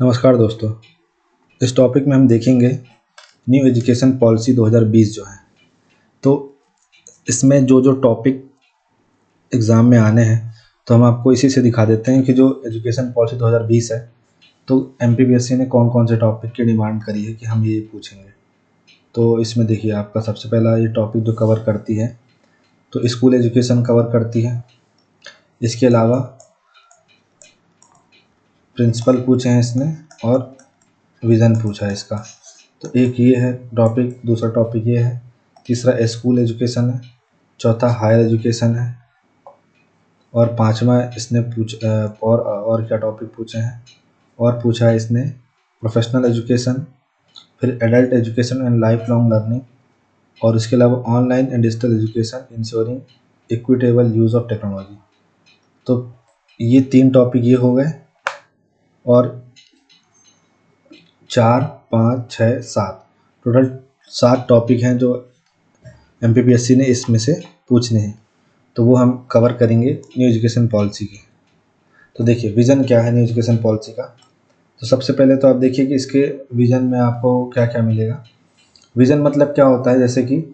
नमस्कार दोस्तों। इस टॉपिक में हम देखेंगे न्यू एजुकेशन पॉलिसी 2020 जो है। तो इसमें जो जो टॉपिक एग्ज़ाम में आने हैं तो हम आपको इसी से दिखा देते हैं कि जो एजुकेशन पॉलिसी 2020 है तो एमपीपीएससी ने कौन कौन से टॉपिक की डिमांड करी है कि हम ये पूछेंगे। तो इसमें देखिए आपका सबसे पहला ये टॉपिक जो कवर करती है तो स्कूल एजुकेशन कवर करती है। इसके अलावा प्रिंसिपल पूछे हैं इसने और विज़न पूछा है इसका। तो एक ये है टॉपिक, दूसरा टॉपिक ये है, तीसरा स्कूल एजुकेशन है, चौथा हायर एजुकेशन है और पांचवा इसने और क्या टॉपिक पूछे हैं और पूछा है इसने प्रोफेशनल एजुकेशन, फिर adult education and life long learning और इसके अलावा online and digital education ensuring equitable use of technology. तो ये 3 टॉपिक ये हो गए और 4, 5, 6, 7 टोटल 7 टॉपिक हैं जो एमपीपीएससी ने इसमें से पूछने हैं। तो वो हम कवर करेंगे न्यू एजुकेशन पॉलिसी की। तो देखिए विज़न क्या है न्यू एजुकेशन पॉलिसी का। तो सबसे पहले तो आप देखिए कि इसके विज़न में आपको क्या क्या मिलेगा। विज़न मतलब क्या होता है, जैसे कि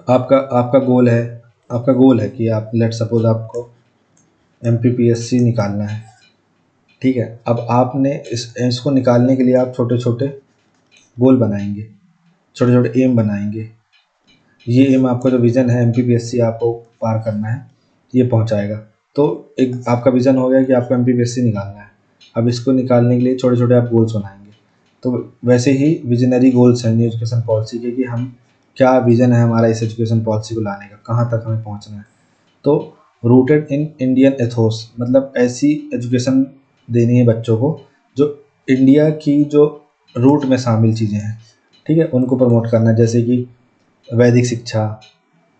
आपका गोल है कि आप लेट सपोज आपको एमपीपीएससी निकालना है, ठीक है। अब आपने इसको निकालने के लिए आप छोटे छोटे गोल बनाएंगे, छोटे छोटे एम बनाएंगे। ये एम आपका जो विज़न है एमपीपीएससी आपको पार करना है, ये पहुंचाएगा। तो एक आपका विज़न हो गया कि आपको एमपीपीएससी निकालना है। अब इसको निकालने के लिए छोटे छोटे आप गोल्स बनाएंगे। तो वैसे ही विजनरी गोल्स हैं न्यू एजुकेशन पॉलिसी के कि हम क्या विज़न है हमारा इस एजुकेशन पॉलिसी को लाने का, कहाँ तक हमें पहुँचना है। तो रूटेड इन इंडियन एथोस, मतलब ऐसी एजुकेशन देनी है बच्चों को जो इंडिया की जो रूट में शामिल चीज़ें हैं, ठीक है, उनको प्रमोट करना है। जैसे कि वैदिक शिक्षा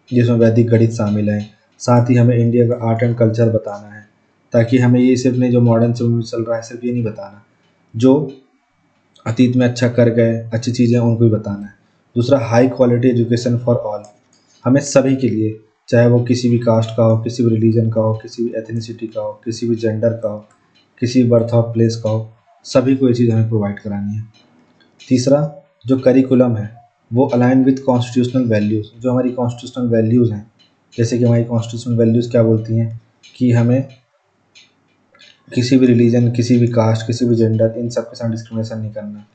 जिसमें वैदिक गणित शामिल है, साथ ही हमें इंडिया का आर्ट एंड कल्चर बताना है, ताकि हमें ये सिर्फ नहीं जो मॉडर्न समय में चल रहा है सिर्फ ये नहीं बताना, जो अतीत में अच्छा कर गए अच्छी चीज़ें उनको भी बताना है। दूसरा high quality education for all, हमें सभी के लिए, चाहे वो किसी भी कास्ट का हो, किसी भी रिलीजन का हो, किसी भी एथनिसिटी का हो, किसी भी जेंडर का हो, किसी भी बर्थ ऑफ प्लेस का हो, सभी को ये चीज़ हमें प्रोवाइड करानी है। तीसरा जो करिकुलम है वो अलाइन विद कॉन्स्टिट्यूशनल वैल्यूज़, जो हमारी कॉन्स्टिट्यूशनल वैल्यूज़ हैं। जैसे कि हमारी कॉन्स्टिट्यूशनल वैल्यूज़ क्या बोलती हैं कि हमें किसी भी रिलीजन, किसी भी कास्ट, किसी भी जेंडर, इन सब के साथ डिस्क्रिमिनेशन नहीं करना।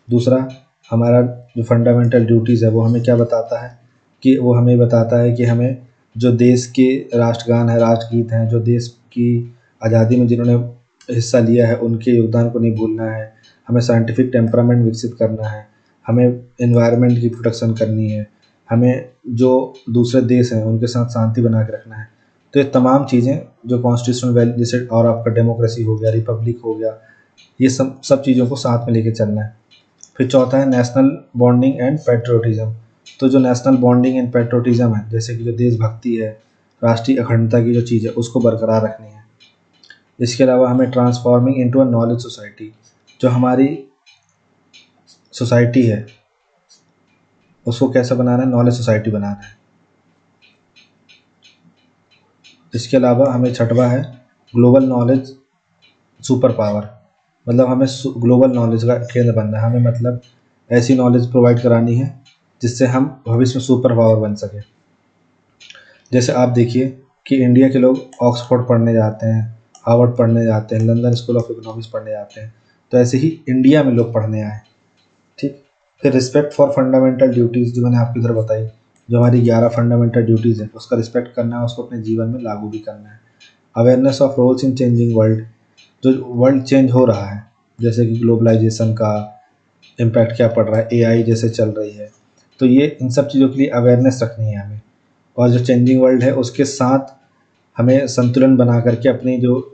दूसरा हमारा जो फंडामेंटल ड्यूटीज़ है वो हमें क्या बताता है कि वो हमें बताता है कि हमें जो देश के राष्ट्रगान है, राष्ट्रगीत हैं, जो देश की आज़ादी में जिन्होंने हिस्सा लिया है उनके योगदान को नहीं भूलना है। हमें साइंटिफिक टेम्परामेंट विकसित करना है, हमें एनवायरनमेंट की प्रोटेक्शन करनी है, हमें जो दूसरे देश हैं उनके साथ शांति बना के रखना है। तो ये तमाम चीज़ें जो कॉन्स्टिट्यूशनल वैल्यू, जैसे और आपका डेमोक्रेसी हो गया, रिपब्लिक हो गया, ये सब चीज़ों को साथ में लेके चलना है। फिर चौथा है नेशनल बॉन्डिंग एंड पैट्रियोटिज्म। तो जो नेशनल बॉन्डिंग एंड पैट्रियोटिज्म है, जैसे कि जो देशभक्ति है, राष्ट्रीय अखंडता की जो चीज़ है उसको बरकरार रखनी है। इसके अलावा हमें transforming into a knowledge society, जो हमारी सोसाइटी है उसको कैसे बनाना है, नॉलेज सोसाइटी बनाना है। इसके अलावा हमें छठवा है ग्लोबल नॉलेज सुपर पावर, मतलब हमें ग्लोबल नॉलेज का केंद्र बनना है। हमें मतलब ऐसी नॉलेज प्रोवाइड करानी है जिससे हम भविष्य में सुपर पावर बन सके। जैसे आप देखिए कि इंडिया के लोग ऑक्सफोर्ड पढ़ने जाते हैं, हार्वर्ड पढ़ने जाते हैं, लंदन स्कूल ऑफ इकोनॉमिक्स पढ़ने जाते हैं। तो ऐसे ही इंडिया में लोग पढ़ने आए, ठीक। फिर रिस्पेक्ट फॉर फंडामेंटल ड्यूटीज़, जो मैंने आपकी तरफ बताई, जो हमारी 11 फंडामेंटल ड्यूटीज़ है उसका रिस्पेक्ट करना है, उसको अपने जीवन में लागू भी करना है। Awareness of roles in changing world, जो वर्ल्ड चेंज हो रहा है, जैसे कि ग्लोबलाइजेशन का इम्पैक्ट क्या पड़ रहा है, एआई जैसे चल रही है, तो ये इन सब चीज़ों के लिए अवेयरनेस रखनी है हमें। और जो चेंजिंग वर्ल्ड है उसके साथ हमें संतुलन बना करके अपनी जो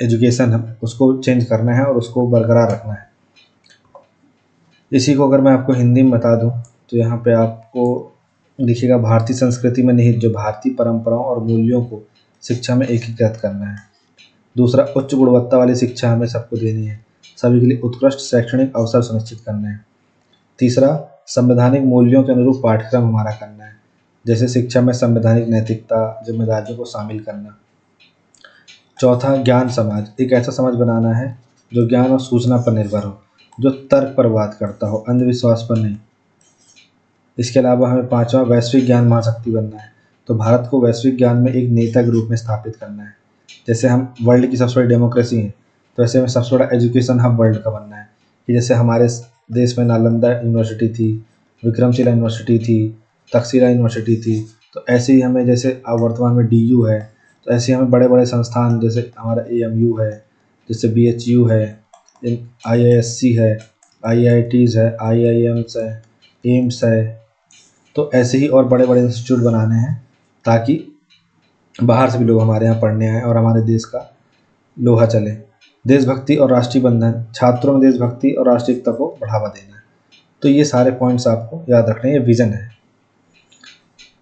एजुकेशन है उसको चेंज करना है और उसको बरकरार रखना है। इसी को अगर मैं आपको हिंदी में बता दूं तो यहाँ पे आपको लिखिएगा भारतीय संस्कृति में निहित जो भारतीय परंपराओं और मूल्यों को शिक्षा में एकीकृत करना है। दूसरा उच्च गुणवत्ता वाली शिक्षा हमें सबको देनी है, सभी के लिए उत्कृष्ट शैक्षणिक अवसर सुनिश्चित करने हैं। तीसरा संवैधानिक मूल्यों के अनुरूप पाठ्यक्रम हमारा करना है, जैसे शिक्षा में संवैधानिक नैतिकता, जिम्मेदारियों को शामिल करना। चौथा ज्ञान समाज, एक ऐसा समाज बनाना है जो ज्ञान और सूचना पर निर्भर हो, जो तर्क पर बात करता हो, अंधविश्वास पर नहीं। इसके अलावा हमें पाँचवा वैश्विक ज्ञान महाशक्ति बनना है। तो भारत को वैश्विक ज्ञान में एक नेता के रूप में स्थापित करना है। जैसे हम वर्ल्ड की सबसे बड़ी डेमोक्रेसी है, तो ऐसे में सबसे बड़ा एजुकेशन हब वर्ल्ड का बनना है कि जैसे हमारे देश में नालंदा यूनिवर्सिटी थी, विक्रमशिला यूनिवर्सिटी थी, तक्षशिला यूनिवर्सिटी थी, तो ऐसे ही हमें जैसे अब वर्तमान में DU है, तो ऐसे ही हमें बड़े बड़े संस्थान जैसे हमारा AMU है, जैसे BHU है, IISc है, IITs है, IIMs है, एम्स है, तो ऐसे ही और बड़े बड़े इंस्टीट्यूट बनाने हैं ताकि बाहर से भी लोग हमारे यहाँ पढ़ने आएँ और हमारे देश का लोहा चले। देशभक्ति और राष्ट्रीय बंधन, छात्रों में देशभक्ति और राष्ट्रीयता को बढ़ावा देना है। तो ये सारे पॉइंट्स आपको याद रखने हैं, ये विज़न है।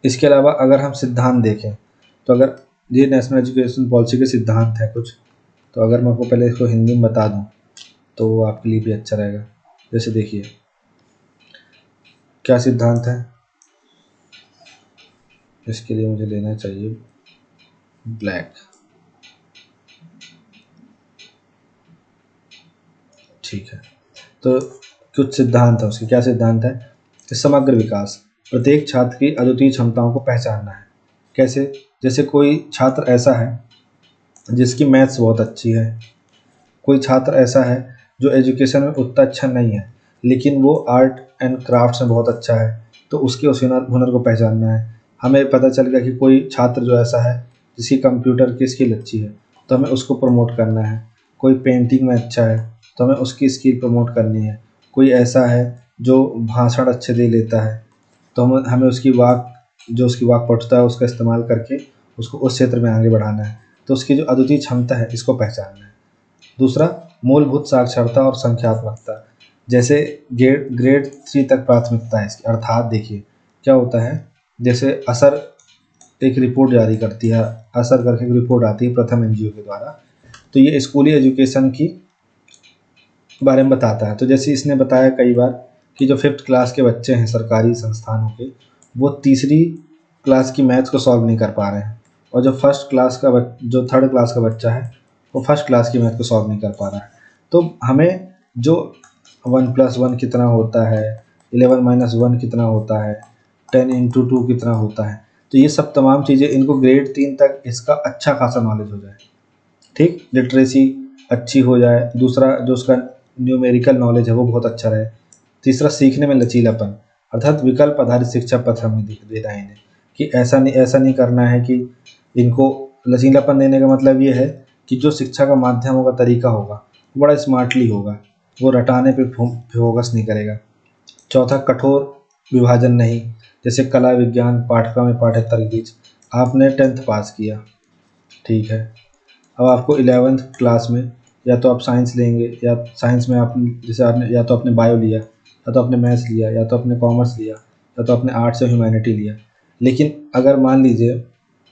इसके अलावा अगर हम सिद्धांत देखें तो अगर ये नेशनल एजुकेशन पॉलिसी के सिद्धांत हैं कुछ, तो अगर मैं आपको पहले इसको हिंदी में बता दूं तो वो आपके लिए भी अच्छा रहेगा। जैसे देखिए क्या सिद्धांत है, इसके लिए मुझे लेना चाहिए ब्लैक, ठीक है। तो कुछ सिद्धांत है, उसके क्या सिद्धांत है कि समग्र विकास, प्रत्येक छात्र की अद्वितीय क्षमताओं को पहचानना है। कैसे, जैसे कोई छात्र ऐसा है जिसकी मैथ्स बहुत अच्छी है, कोई छात्र ऐसा है जो एजुकेशन में उतना अच्छा नहीं है लेकिन वो आर्ट एंड क्राफ्ट्स में बहुत अच्छा है, तो उसके उस हुनर को पहचानना है। हमें पता चल गया कि कोई छात्र जो ऐसा है जिसकी कंप्यूटर की स्किल अच्छी है, तो हमें उसको प्रमोट करना है। कोई पेंटिंग में अच्छा है तो हमें उसकी स्किल प्रमोट करनी है। कोई ऐसा है जो भाषण अच्छे दे लेता है, तो हमें उसकी वाक पटुता है उसका इस्तेमाल करके उसको उस क्षेत्र में आगे बढ़ाना है। तो उसकी जो अद्वितीय क्षमता है इसको पहचानना है। दूसरा, मूलभूत साक्षरता और संख्यात्मकता, जैसे ग्रेड 3 तक प्राथमिकता है इसकी। अर्थात देखिए क्या होता है, जैसे असर एक रिपोर्ट जारी करती है, असर करके एक रिपोर्ट आती है प्रथम NGO के द्वारा, तो ये स्कूली एजुकेशन की बारे में बताता है। तो जैसे इसने बताया कई बार कि जो 5th क्लास के बच्चे हैं सरकारी संस्थानों के, वो तीसरी क्लास की मैथ्स को सॉल्व नहीं कर पा रहे हैं, और जो 3rd क्लास का बच्चा है वो 1st क्लास की मैथ को सॉल्व नहीं कर पा रहा है। तो हमें जो 1 + 1 कितना होता है, 11 - 1 कितना होता है, 10 × 2 कितना होता है, तो ये सब तमाम चीज़ें इनको ग्रेड 3 तक इसका अच्छा खासा नॉलेज हो जाए, ठीक, लिटरेसी अच्छी हो जाए। दूसरा, जो उसका न्यूमेरिकल नॉलेज है वो बहुत अच्छा रहे। तीसरा, सीखने में लचीलापन, अर्थात विकल्प आधारित शिक्षा पथ हमें दे रहा है इन्हें कि ऐसा नहीं करना है कि इनको लचीलापन देने का मतलब ये है कि जो शिक्षा का माध्यम होगा, तरीका होगा, वो बड़ा स्मार्टली होगा, वो रटाने पे फोकस नहीं करेगा। चौथा, कठोर विभाजन नहीं, जैसे कला विज्ञान पाठ्यक्रम में पाठ्येतर के बीच। आपने 10th पास किया, ठीक है, अब आपको 11th क्लास में या तो आप साइंस लेंगे, या साइंस में आप जैसे आपने या तो आपने बायो लिया, या तो आपने मैथ्स लिया, या तो आपने कॉमर्स लिया, या तो आपने आर्ट्स या ह्यूमैनिटी लिया। लेकिन अगर मान लीजिए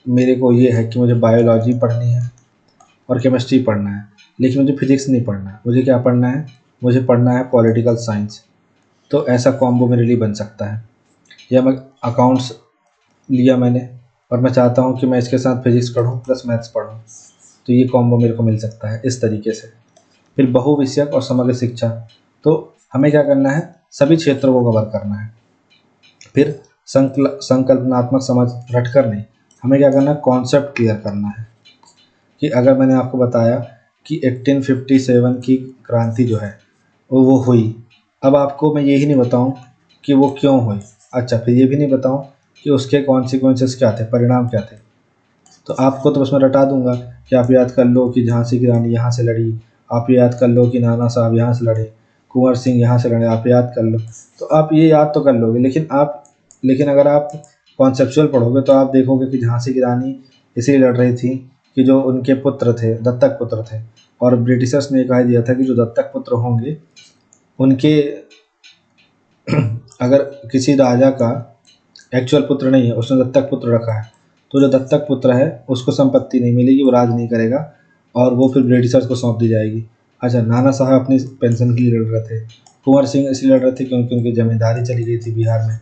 मेरे को ये है कि मुझे बायोलॉजी पढ़नी है और केमिस्ट्री पढ़ना है, लेकिन मुझे फिजिक्स नहीं पढ़ना है, मुझे क्या पढ़ना है, मुझे पढ़ना है पॉलिटिकल साइंस, तो ऐसा कॉम्बो मेरे लिए बन सकता है। या मैं अकाउंट्स लिया मैंने और मैं चाहता हूँ कि मैं इसके साथ फिजिक्स पढूँ प्लस मैथ्स पढूँ, तो ये कॉम्बो मेरे को मिल सकता है इस तरीके से। फिर बहुविषयक और समग्र शिक्षा, तो हमें क्या करना है, सभी क्षेत्रों को कवर करना है। फिर संकल्पनात्मक समझ, रटकर नहीं, हमें क्या करना है, कॉन्सेप्ट क्लियर करना है। कि अगर मैंने आपको बताया कि 1857 की क्रांति जो है वो हुई, अब आपको मैं यही नहीं बताऊं कि वो क्यों हुई, अच्छा फिर ये भी नहीं बताऊं कि उसके कॉन्सिक्वेंसेस क्या थे, परिणाम क्या थे, तो आपको तो बस मैं रटा दूंगा कि आप याद कर लो कि झांसी की रानी यहाँ से लड़ी, आप याद कर लो कि नाना साहब यहाँ से लड़े, कुंवर सिंह यहाँ से लड़े, आप याद कर लो, तो आप ये याद तो कर लोगे। लेकिन अगर आप कॉन्सेप्चुअल पढ़ोगे तो आप देखोगे कि झांसी की रानी इसलिए लड़ रही थी कि जो उनके पुत्र थे दत्तक पुत्र थे, और ब्रिटिशर्स ने कह दिया था कि जो दत्तक पुत्र होंगे उनके अगर किसी राजा का एक्चुअल पुत्र नहीं है, उसने दत्तक पुत्र रखा है, तो जो दत्तक पुत्र है उसको संपत्ति नहीं मिलेगी, वो राज नहीं करेगा और वो फिर ब्रिटिशर्स को सौंप दी जाएगी। अच्छा, नाना साहब अपनी पेंशन के लिए लड़ रहे थे, कुंवर सिंह इसलिए लड़ रहे थे क्योंकि उनकी जमींदारी चली गई थी बिहार में,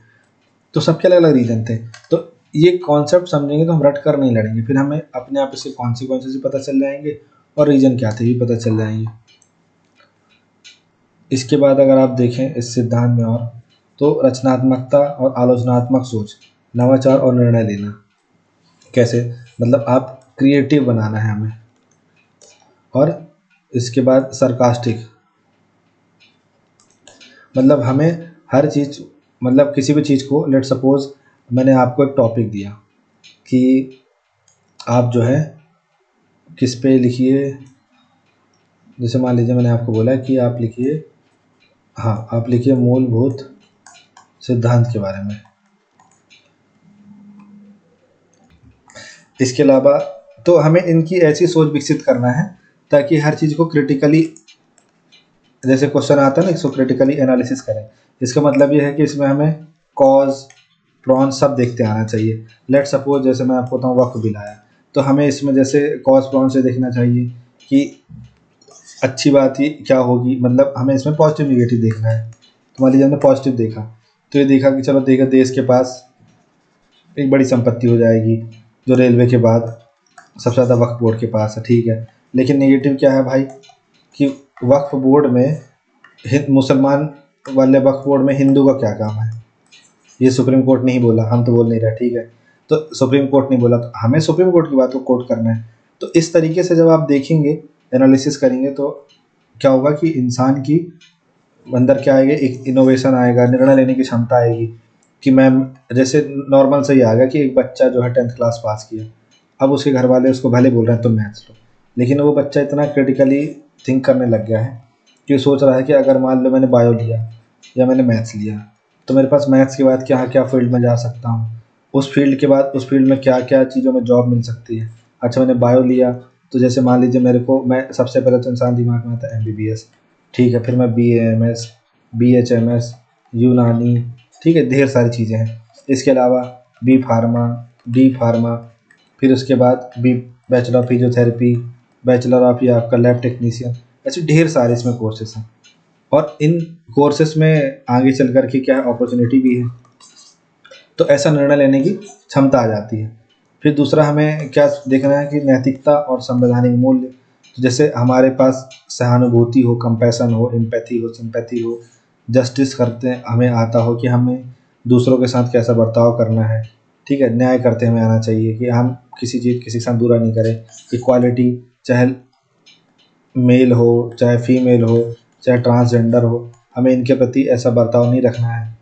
तो सबके अलग अलग रीज़न थे। तो ये कॉन्सेप्ट समझेंगे तो हम रट कर नहीं लड़ेंगे, फिर हमें अपने आप इसके कॉन्सिक्वेंसेस भी पता चल जाएंगे और रीज़न क्या थे भी पता चल जाएंगे। इसके बाद अगर आप देखें इस सिद्धांत में और, तो रचनात्मकता और आलोचनात्मक सोच, नवाचार और निर्णय लेना। कैसे? मतलब आप क्रिएटिव बनाना है हमें। और इसके बाद सरकास्टिक, मतलब हमें हर चीज़, मतलब किसी भी चीज़ को, लेट सपोज मैंने आपको एक टॉपिक दिया कि आप जो है किस पे लिखिए, जैसे मान लीजिए मैंने आपको बोला कि आप लिखिए, हाँ आप लिखिए मूलभूत सिद्धांत के बारे में। इसके अलावा तो हमें इनकी ऐसी सोच विकसित करना है ताकि हर चीज़ को क्रिटिकली, जैसे क्वेश्चन आता है ना, इसको क्रिटिकली एनालिसिस करें। इसका मतलब ये है कि इसमें हमें कॉज प्रॉन सब देखते आना चाहिए। लेट सपोज जैसे मैं आपको बताऊँ वक्फ बिल आया, तो हमें इसमें जैसे कॉज प्रॉन से देखना चाहिए कि अच्छी बात ही क्या होगी, मतलब हमें इसमें पॉजिटिव निगेटिव देखना है। तो मान लीजिए हमने पॉजिटिव देखा, तो ये देखा कि चलो देखा देश के पास एक बड़ी संपत्ति हो जाएगी जो रेलवे के बाद सबसे ज़्यादा वक्फ बोर्ड के पास है, ठीक है। लेकिन नेगेटिव क्या है भाई कि वक्फ बोर्ड में मुसलमान वाले वक्फ बोर्ड में हिंदू का क्या काम है? ये सुप्रीम कोर्ट नहीं बोला, हम तो बोल नहीं रहे, ठीक है। तो सुप्रीम कोर्ट नहीं बोला तो हमें सुप्रीम कोर्ट की बात को कोर्ट करना है। तो इस तरीके से जब आप देखेंगे, एनालिसिस करेंगे, तो क्या होगा कि इंसान की अंदर क्या आएगा, एक इनोवेशन आएगा, निर्णय लेने की क्षमता आएगी। कि मैं, जैसे नॉर्मल से ही आ गया कि एक बच्चा जो है 10th क्लास पास किया, अब उसके घर वाले उसको भले बोल रहे हैं तुम मैथ्स लो, लेकिन वो बच्चा इतना क्रिटिकली थिंक करने लग गया है कि सोच रहा है कि अगर मान लो मैंने बायो लिया या मैंने मैथ्स लिया, तो मेरे पास मैथ्स के बाद क्या क्या फील्ड में जा सकता हूँ, उस फील्ड के बाद उस फील्ड में क्या क्या चीज़ों में जॉब मिल सकती है। अच्छा मैंने बायो लिया, तो जैसे मान लीजिए मेरे को, मैं सबसे पहले तो इंसान दिमाग में आता है MBBS, ठीक है, फिर मैं BAMS, BHMS, यूनानी, ठीक है, ढेर सारी चीज़ें हैं। इसके अलावा B फार्मा, D फार्मा, फिर उसके बाद B bachelor of physiotherapy, bachelor of ये आपका लैब टेक्नीशियन, ऐसे ढेर सारे इसमें कोर्सेस हैं। और इन कोर्सेस में आगे चल कर के क्या है, अपॉर्चुनिटी भी है। तो ऐसा निर्णय लेने की क्षमता आ जाती है। फिर दूसरा हमें क्या देखना है कि नैतिकता और संवैधानिक मूल्य। तो जैसे हमारे पास सहानुभूति हो, कंपैशन हो, एम्पैथी हो, सिंपैथी हो, जस्टिस करते हैं हमें आता हो कि हमें दूसरों के साथ कैसा बर्ताव करना है, ठीक है, न्याय करते हमें आना चाहिए कि हम किसी चीज़ किसी के साथ बुरा नहीं करें। इक्वालिटी, चाहे मेल हो चाहे फीमेल हो चाहे ट्रांसजेंडर हो, हमें इनके प्रति ऐसा बर्ताव नहीं रखना है,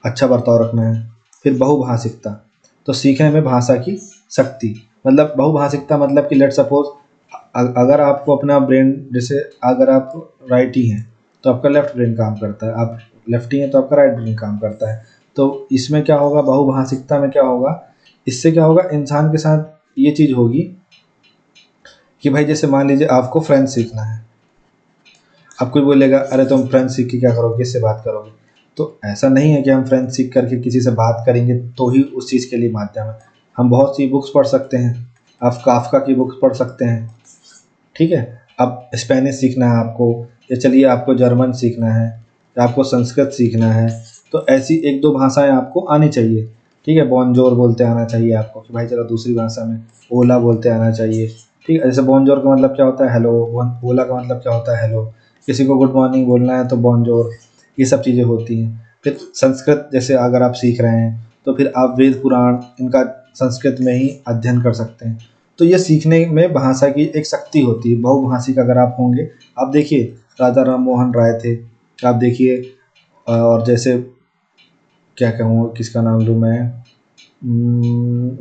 अच्छा बर्ताव रखना है। फिर बहुभाषिकता, तो सीखने में भाषा की शक्ति, मतलब बहुभाषिकता मतलब कि लेट सपोज अगर आपको अपना ब्रेन, जैसे अगर आप राइटी हैं तो आपका लेफ्ट ब्रेन काम करता है, आप लेफ्टी हैं तो आपका राइट ब्रेन काम करता है। तो इसमें क्या होगा, बहुभाषिकता में क्या होगा, इससे क्या होगा, इंसान के साथ ये चीज़ होगी कि भाई जैसे मान लीजिए आपको फ्रेंच सीखना है, अब कोई बोलेगा अरे तुम फ्रेंच सीख के क्या करोगे, किससे बात करोगे? तो ऐसा नहीं है कि हम फ्रेंच सीख करके किसी से बात करेंगे तो ही उस चीज़ के लिए माध्यम है। हम बहुत सी बुक्स पढ़ सकते हैं, आप काफ्का की बुक्स पढ़ सकते हैं, ठीक है। अब स्पेनिश सीखना है आपको, या चलिए आपको जर्मन सीखना है, या आपको संस्कृत सीखना है, तो ऐसी एक दो भाषाएं आपको आनी चाहिए, ठीक है। बॉनजोर बोलते आना चाहिए आपको कि भाई चलो दूसरी भाषा में, ओला बोलते आना चाहिए, ठीक है। जैसे बॉनजोर का मतलब क्या होता है, हेलो। ओला का मतलब क्या होता है, हेलो। किसी को गुड मॉर्निंग बोलना है तो बॉनजोर, ये सब चीज़ें होती हैं। फिर संस्कृत जैसे अगर आप सीख रहे हैं तो फिर आप वेद पुराण इनका संस्कृत में ही अध्ययन कर सकते हैं। तो ये सीखने में भाषा की एक शक्ति होती है। बहुभाषिक अगर आप होंगे, आप देखिए राजा राम मोहन राय थे, आप देखिए, और जैसे क्या कहूँ किसका नाम लूँ मैं,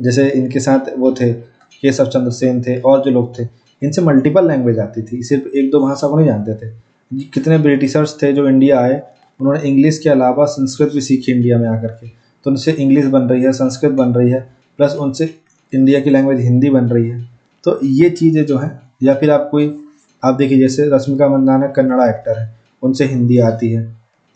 जैसे इनके साथ वो थे केशव चंद्र सेन थे, और जो लोग थे, इनसे मल्टीपल लैंग्वेज आती थी, सिर्फ एक दो भाषा को नहीं जानते थे। कितने ब्रिटिशर्स थे जो इंडिया आए, उन्होंने इंग्लिश के अलावा संस्कृत भी सीखी इंडिया में आकर के, तो उनसे इंग्लिश बन रही है, संस्कृत बन रही है, प्लस उनसे इंडिया की लैंग्वेज हिंदी बन रही है। तो ये चीज़ें जो हैं, या फिर आप कोई, आप देखिए जैसे रश्मिका मंदाना कन्नड़ा एक्टर है, उनसे हिंदी आती है,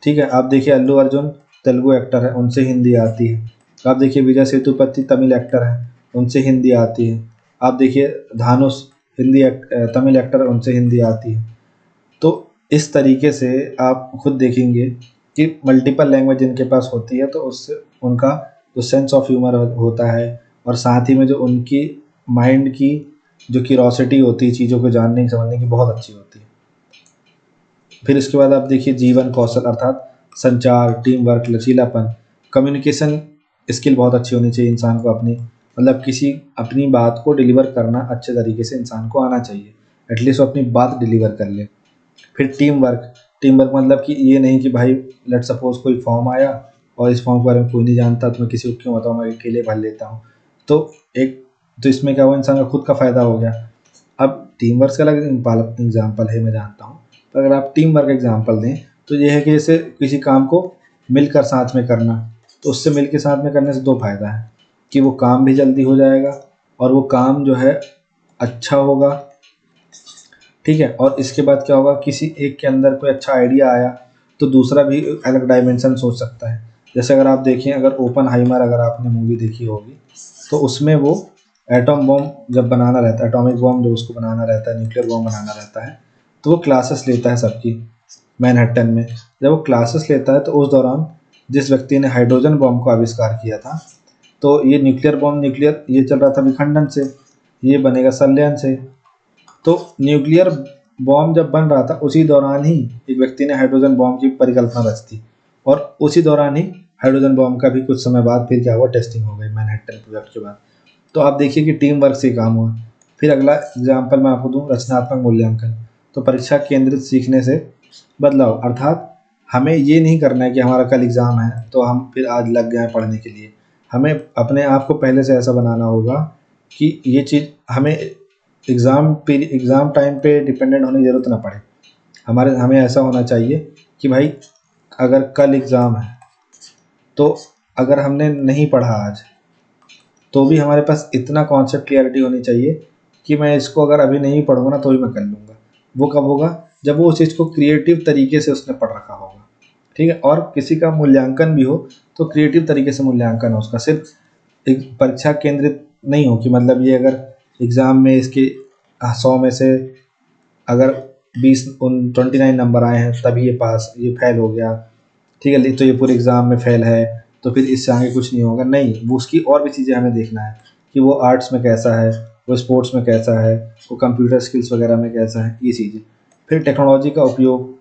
ठीक है। आप देखिए अल्लू अर्जुन तेलुगु एक्टर है, उनसे हिंदी आती है। आप देखिए विजय सेतुपति तमिल एक्टर हैं, उनसे हिंदी आती है। आप देखिए धानुष तमिल एक्टर, उनसे हिंदी आती है। तो इस तरीके से आप खुद देखेंगे कि मल्टीपल लैंग्वेज जिनके पास होती है तो उससे उनका जो सेंस ऑफ ह्यूमर होता है, और साथ ही में जो उनकी माइंड की जो क्यूरोसिटी होती है चीज़ों को जानने समझने की, बहुत अच्छी होती है। फिर इसके बाद आप देखिए जीवन कौशल अर्थात संचार, टीम वर्क, लचीलापन, कम्युनिकेशन स्किल बहुत अच्छी होनी चाहिए इंसान को अपनी, मतलब किसी अपनी बात को डिलीवर करना अच्छे तरीके से इंसान को आना चाहिए, एटलीस्ट वो अपनी बात डिलीवर कर ले। फिर टीम वर्क मतलब कि ये नहीं कि भाई लेट सपोज कोई फॉर्म आया और इस फॉर्म के बारे में कोई नहीं जानता तो मैं किसी को क्यों बताऊँ, मैं अकेले भर लेता हूँ। तो एक तो इसमें क्या हुआ, इंसान का खुद का फ़ायदा हो गया। अब टीम वर्क का अलग एग्जाम्पल है, मैं जानता हूँ, पर अगर आप टीम वर्क एग्जाम्पल दें तो ये है कि जैसे किसी काम को मिलकर साथ में करना, तो उससे मिल के साथ में करने से दो फायदा है कि वो काम भी जल्दी हो जाएगा और वो काम जो है अच्छा होगा, ठीक है। और इसके बाद क्या होगा, किसी एक के अंदर कोई अच्छा आइडिया आया तो दूसरा भी अलग डायमेंशन सोच सकता है। जैसे अगर आप देखें, अगर ओपनहाइमर अगर आपने मूवी देखी होगी तो उसमें वो एटॉम बॉम्ब जब बनाना रहता है, एटॉमिक बॉम्ब जब उसको बनाना रहता है, न्यूक्लियर बॉम्ब बनाना रहता है, तो वो क्लासेस लेता है सबकी मैनहट्टन में। जब वो क्लासेस लेता है तो उस दौरान जिस व्यक्ति ने हाइड्रोजन बॉम्ब का आविष्कार किया था, तो ये न्यूक्लियर बॉम्ब, न्यूक्लियर ये चल रहा था विखंडन से, ये बनेगा संलयन से। तो न्यूक्लियर बॉम्ब जब बन रहा था उसी दौरान ही एक व्यक्ति ने हाइड्रोजन बॉम्ब की परिकल्पना रची थी, और उसी दौरान ही हाइड्रोजन बॉम्ब का भी कुछ समय बाद फिर क्या हुआ, टेस्टिंग हो गई मैनहट्टन प्रोजेक्ट के बाद। तो आप देखिए कि टीम वर्क से काम हुआ। फिर अगला एग्जाम्पल मैं आपको दूँ, रचनात्मक मूल्यांकन। तो परीक्षा केंद्रित सीखने से बदलाव, अर्थात हमें ये नहीं करना है कि हमारा कल एग्ज़ाम है तो हम फिर आज लग गए पढ़ने के लिए। हमें अपने आप को पहले से ऐसा बनाना होगा कि ये चीज़ हमें एग्ज़ाम टाइम पे डिपेंडेंट होने की ज़रूरत ना पड़े। हमें ऐसा होना चाहिए कि भाई अगर कल एग्ज़ाम है तो अगर हमने नहीं पढ़ा आज, तो भी हमारे पास इतना कॉन्सेप्ट क्लियरिटी होनी चाहिए कि मैं इसको अगर अभी नहीं पढ़ूँगा ना तो भी मैं कर लूँगा। वो कब होगा, जब वो उस चीज़ को क्रिएटिव तरीके से उसने पढ़ रखा होगा, ठीक है। और किसी का मूल्यांकन भी हो तो क्रिएटिव तरीके से मूल्यांकन हो उसका, सिर्फ एक परीक्षा केंद्रित नहीं हो कि मतलब ये अगर एग्ज़ाम में इसके 100 में से अगर 29 नंबर आए हैं तभी ये पास, ये फेल हो गया, ठीक है, तो ये पूरे एग्ज़ाम में फेल है तो फिर इससे आगे कुछ नहीं होगा। नहीं, वो उसकी और भी चीज़ें हमें देखना है कि वो आर्ट्स में कैसा है, वो स्पोर्ट्स में कैसा है, वो कंप्यूटर स्किल्स वगैरह में कैसा है, ये चीज़ें। फिर टेक्नोलॉजी का उपयोग,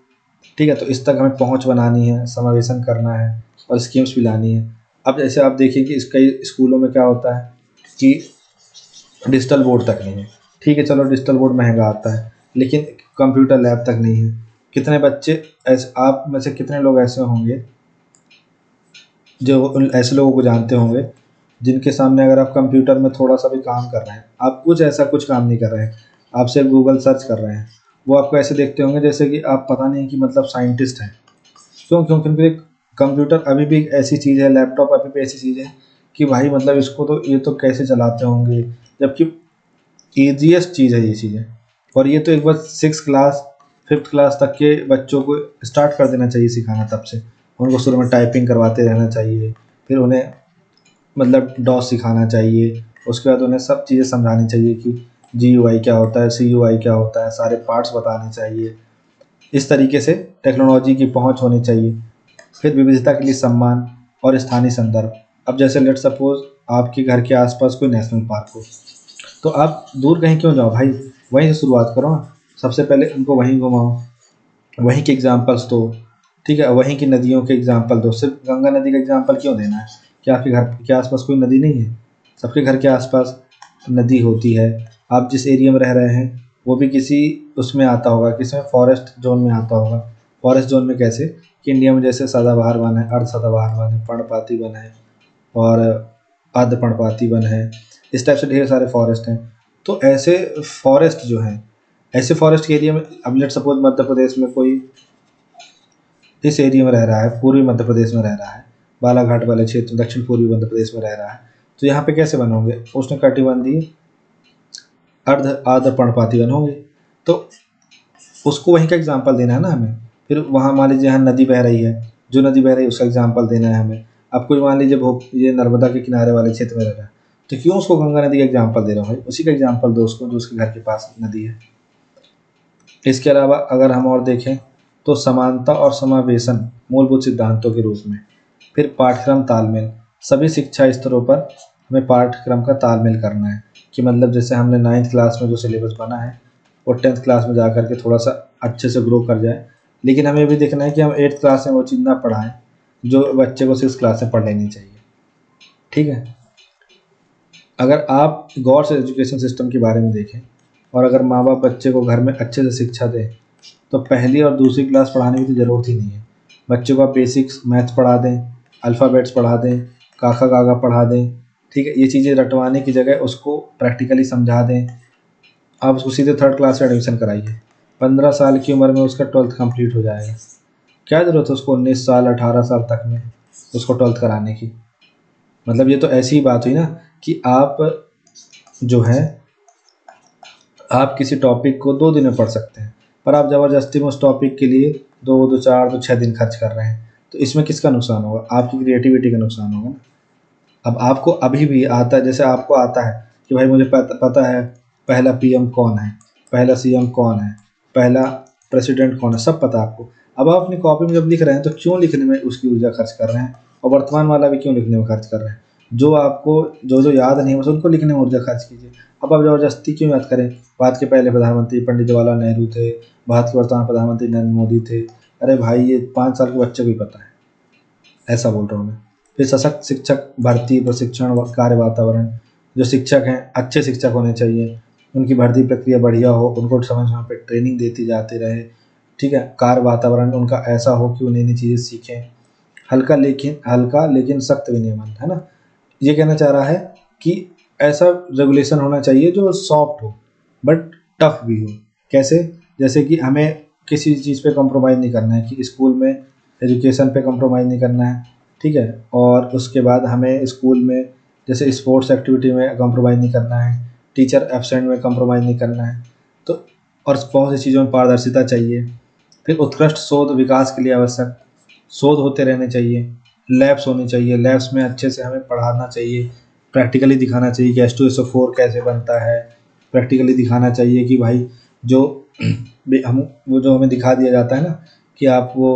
ठीक है, तो इस तक हमें पहुंच बनानी है, समावेशन करना है और स्कीम्स भी लानी है। अब जैसे आप देखिए कि इस कई स्कूलों में क्या होता है कि डिजिटल बोर्ड तक नहीं है, ठीक है, चलो डिजिटल बोर्ड महंगा आता है लेकिन कंप्यूटर लैब तक नहीं है। कितने बच्चे ऐसे, आप में से कितने लोग ऐसे होंगे जो उन ऐसे लोगों को जानते होंगे जिनके सामने अगर आप कंप्यूटर में थोड़ा सा भी काम कर रहे हैं, आप कुछ ऐसा कुछ काम नहीं कर रहे हैं, आप सिर्फ गूगल सर्च कर रहे हैं, वो आपको ऐसे देखते होंगे जैसे कि आप पता नहीं कि मतलब साइंटिस्ट हैं। क्यों क्यों क्योंकि कंप्यूटर अभी भी एक ऐसी चीज़ है, लैपटॉप अभी भी ऐसी चीज़ है कि भाई मतलब इसको तो ये तो कैसे चलाते होंगे, जबकि ईजीएस्ट चीज़ है ये चीज़ें। और ये तो एक बार 6 क्लास 5th क्लास तक के बच्चों को स्टार्ट कर देना चाहिए सिखाना, तब से उनको शुरू में टाइपिंग करवाते रहना चाहिए, फिर उन्हें मतलब डॉस सिखाना चाहिए, उसके बाद उन्हें सब चीज़ें समझानी चाहिए कि GUI क्या होता है, CUI क्या होता है, सारे पार्ट्स बताने चाहिए। इस तरीके से टेक्नोलॉजी की पहुंच होनी चाहिए। फिर विविधता के लिए सम्मान और स्थानीय संदर्भ। अब जैसे लेट सपोज आपके घर के आसपास कोई नेशनल पार्क हो, तो आप दूर कहीं क्यों जाओ भाई, वहीं से शुरुआत करो ना। सबसे पहले उनको वहीं घुमाओ, वहीं के एग्जाम्पल्स दो, ठीक है, वहीं की नदियों के एग्जाम्पल दो। सिर्फ गंगा नदी का एग्जाम्पल क्यों देना है, क्या आपके घर के आसपास कोई नदी नहीं है? सबके घर के आसपास नदी होती है। आप जिस एरिया में रह रहे हैं वो भी किसी उसमें आता होगा, किसी में फॉरेस्ट जोन में आता होगा। फॉरेस्ट जोन में कैसे कि इंडिया में जैसे सदाबहार वन है, अर्ध सदाबहार वन है, पर्णपाती वन है और अर्ध पर्णपाती वन है, इस टाइप से ढेर सारे फॉरेस्ट हैं। तो ऐसे फॉरेस्ट जो हैं, ऐसे फॉरेस्ट के एरिया में, अब लेट सपोज मध्य प्रदेश में कोई इस एरिया में रह रहा है, पूर्वी मध्य प्रदेश में रह रहा है, बालाघाट वाले क्षेत्र दक्षिण पूर्वी मध्य प्रदेश में रह रहा है, तो यहाँ पे कैसे वन होंगे? उष्णकटिबंधीय अर्ध आर्द्र पर्णपाती वन होंगे। तो उसको वहीं का एग्जाम्पल देना है ना हमें। फिर वहाँ मान लीजिए यहाँ नदी बह रही है, जो नदी बह रही है उसका एग्जाम्पल देना है हमें। अब कोई मान लीजिए ये नर्मदा के किनारे वाले क्षेत्र में रह रहा है, तो क्यों उसको गंगा नदी का एग्जाम्पल दे रहा हूँ भाई, उसी का एग्जाम्पल दो उसको जो उसके घर के पास नदी है। इसके अलावा अगर हम और देखें तो समानता और समावेशन मूलभूत सिद्धांतों के रूप में। फिर पाठ्यक्रम तालमेल, सभी शिक्षा स्तरों पर हमें पाठ्यक्रम का तालमेल करना है कि मतलब जैसे हमने 9th क्लास में जो सिलेबस बना है वो 10th क्लास में जा कर के थोड़ा सा अच्छे से ग्रो कर जाए, लेकिन हमें भी देखना है कि हम 8th क्लास में वो चीज़ ना पढ़ाएं जो बच्चे को 6th क्लास में पढ़ लेनी चाहिए। ठीक है, अगर आप गौर से एजुकेशन सिस्टम के बारे में देखें और अगर माँ बाप बच्चे को घर में अच्छे से शिक्षा दें तो पहली और दूसरी क्लास पढ़ाने की तो ज़रूरत ही नहीं है। बच्चे को आप बेसिक्स मैथ्स पढ़ा दें, अल्फ़ाबेट्स पढ़ा दें, काका काका पढ़ा दें। ठीक है, ये चीज़ें रटवाने की जगह उसको प्रैक्टिकली समझा दें। आप उसको सीधे 3rd क्लास में एडमिशन कराइए, 15 साल की उम्र में उसका 12th कंप्लीट हो जाएगा। क्या ज़रूरत है उसको 19 साल 18 साल तक में उसको 12th कराने की। मतलब ये तो ऐसी ही बात हुई ना कि आप जो है आप किसी टॉपिक को 2 दिन में पढ़ सकते हैं, पर आप ज़बरदस्ती में उस टॉपिक के लिए 2, 2, 4, तो 6 दिन खर्च कर रहे हैं। तो इसमें किसका नुकसान होगा? आपकी क्रिएटिविटी का नुकसान होगा ना। अब आपको अभी भी आता है, जैसे आपको आता है कि भाई मुझे पता है पहला पीएम कौन है, पहला सीएम कौन है, पहला प्रेसिडेंट कौन है, सब पता है आपको। अब आप अपनी कॉपी में जब लिख रहे हैं तो क्यों लिखने में उसकी ऊर्जा खर्च कर रहे हैं, और वर्तमान वाला भी क्यों लिखने में खर्च कर रहे हैं? जो आपको जो याद नहीं है बस उनको लिखने में ऊर्जा खर्च कीजिए। अब आप ज़बरदस्ती क्यों याद करें? भारत के पहले प्रधानमंत्री पंडित जवाहरलाल नेहरू थे, भारत के वर्तमान प्रधानमंत्री नरेंद्र मोदी थे। अरे भाई ये 5 साल के बच्चे को ही पता है, ऐसा बोल रहा हूँ मैं। फिर सशक्त शिक्षक भर्ती प्रशिक्षण कार्य वातावरण, जो शिक्षक हैं अच्छे शिक्षक होने चाहिए, उनकी भर्ती प्रक्रिया बढ़िया हो, उनको समय समय पर ट्रेनिंग देती जाती रहे। ठीक है, कार्य वातावरण उनका ऐसा हो कि वो नई नई चीज़ें सीखें। हल्का लेकिन सख्त विनियमन, है ना। ये कहना चाह रहा है कि ऐसा रेगुलेशन होना चाहिए जो सॉफ्ट हो बट टफ भी हो। कैसे? जैसे कि हमें किसी चीज़ पे कॉम्प्रोमाइज़ नहीं करना है, कि स्कूल में एजुकेशन पे कॉम्प्रोमाइज़ नहीं करना है। ठीक है, और उसके बाद हमें स्कूल में जैसे स्पोर्ट्स एक्टिविटी में कॉम्प्रोमाइज़ नहीं करना है, टीचर एब्सेंट में कॉम्प्रोमाइज़ नहीं करना है। तो और बहुत सी चीज़ों में पारदर्शिता चाहिए। फिर उत्कृष्ट शोध विकास के लिए आवश्यक शोध होते रहने चाहिए, लैब्स होनी चाहिए, लैब्स में अच्छे से हमें पढ़ाना चाहिए, प्रैक्टिकली दिखाना चाहिए कि H2SO4 कैसे बनता है, प्रैक्टिकली दिखाना चाहिए कि भाई जो हम वो जो हमें दिखा दिया जाता है ना कि आप वो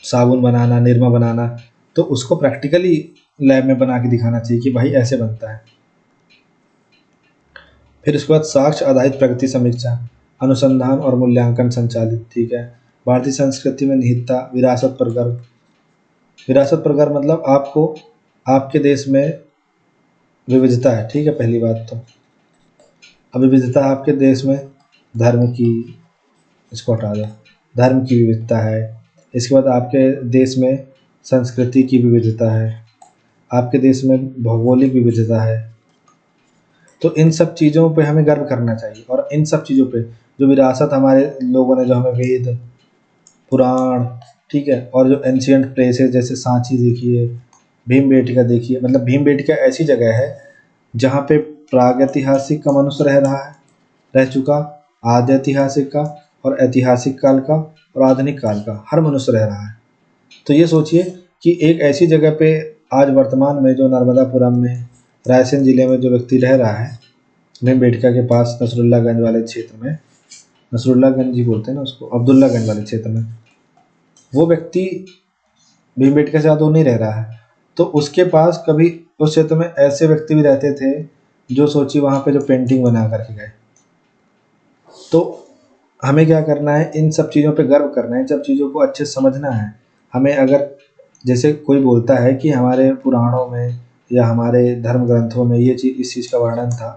साबुन बनाना, निरमा बनाना, तो उसको प्रैक्टिकली लैब में बना के दिखाना चाहिए कि भाई ऐसे बनता है। फिर उसके बाद साक्ष्य आधारित प्रगति समीक्षा, अनुसंधान और मूल्यांकन संचालित। ठीक है, भारतीय संस्कृति में निहितता, विरासत पर गर्व। विरासत पर गर्व मतलब आपको आपके देश में विविधता है। ठीक है, पहली बात तो अब विविधता है आपके देश में, धर्म की, इसको हटा दो, धर्म की विविधता है। इसके बाद आपके देश में संस्कृति की विविधता है, आपके देश में भौगोलिक विविधता है। तो इन सब चीज़ों पे हमें गर्व करना चाहिए, और इन सब चीज़ों पे जो विरासत हमारे लोगों ने, जो हमें वेद पुराण, ठीक है, और जो एंशियंट प्लेसेस जैसे सांची देखिए, भीमबेटका देखिए। मतलब भीमबेटका ऐसी जगह है जहाँ पे प्रागैतिहासिक का मनुष्य रह चुका, आद्य ऐतिहासिक का और ऐतिहासिक काल का और आधुनिक काल का हर मनुष्य रह रहा है। तो ये सोचिए कि एक ऐसी जगह पे आज वर्तमान में जो नर्मदापुरम में रायसेन जिले में जो व्यक्ति रह रहा है, भीमबेटका के पास नसरुल्लागंज वाले क्षेत्र में, नसरुल्लागंज ही बोलते हैं ना उसको, अब्दुल्लागंज वाले क्षेत्र में, वो व्यक्ति भीमबेटका से ज़्यादा नहीं रह रहा है। तो उसके पास कभी उस क्षेत्र में ऐसे व्यक्ति भी रहते थे जो सोचिए वहाँ पे जो पेंटिंग बना करके गए। तो हमें क्या करना है, इन सब चीज़ों पे गर्व करना है, इन सब चीज़ों को अच्छे से समझना है। हमें अगर जैसे कोई बोलता है कि हमारे पुराणों में या हमारे धर्म ग्रंथों में ये चीज़ इस चीज़ का वर्णन था,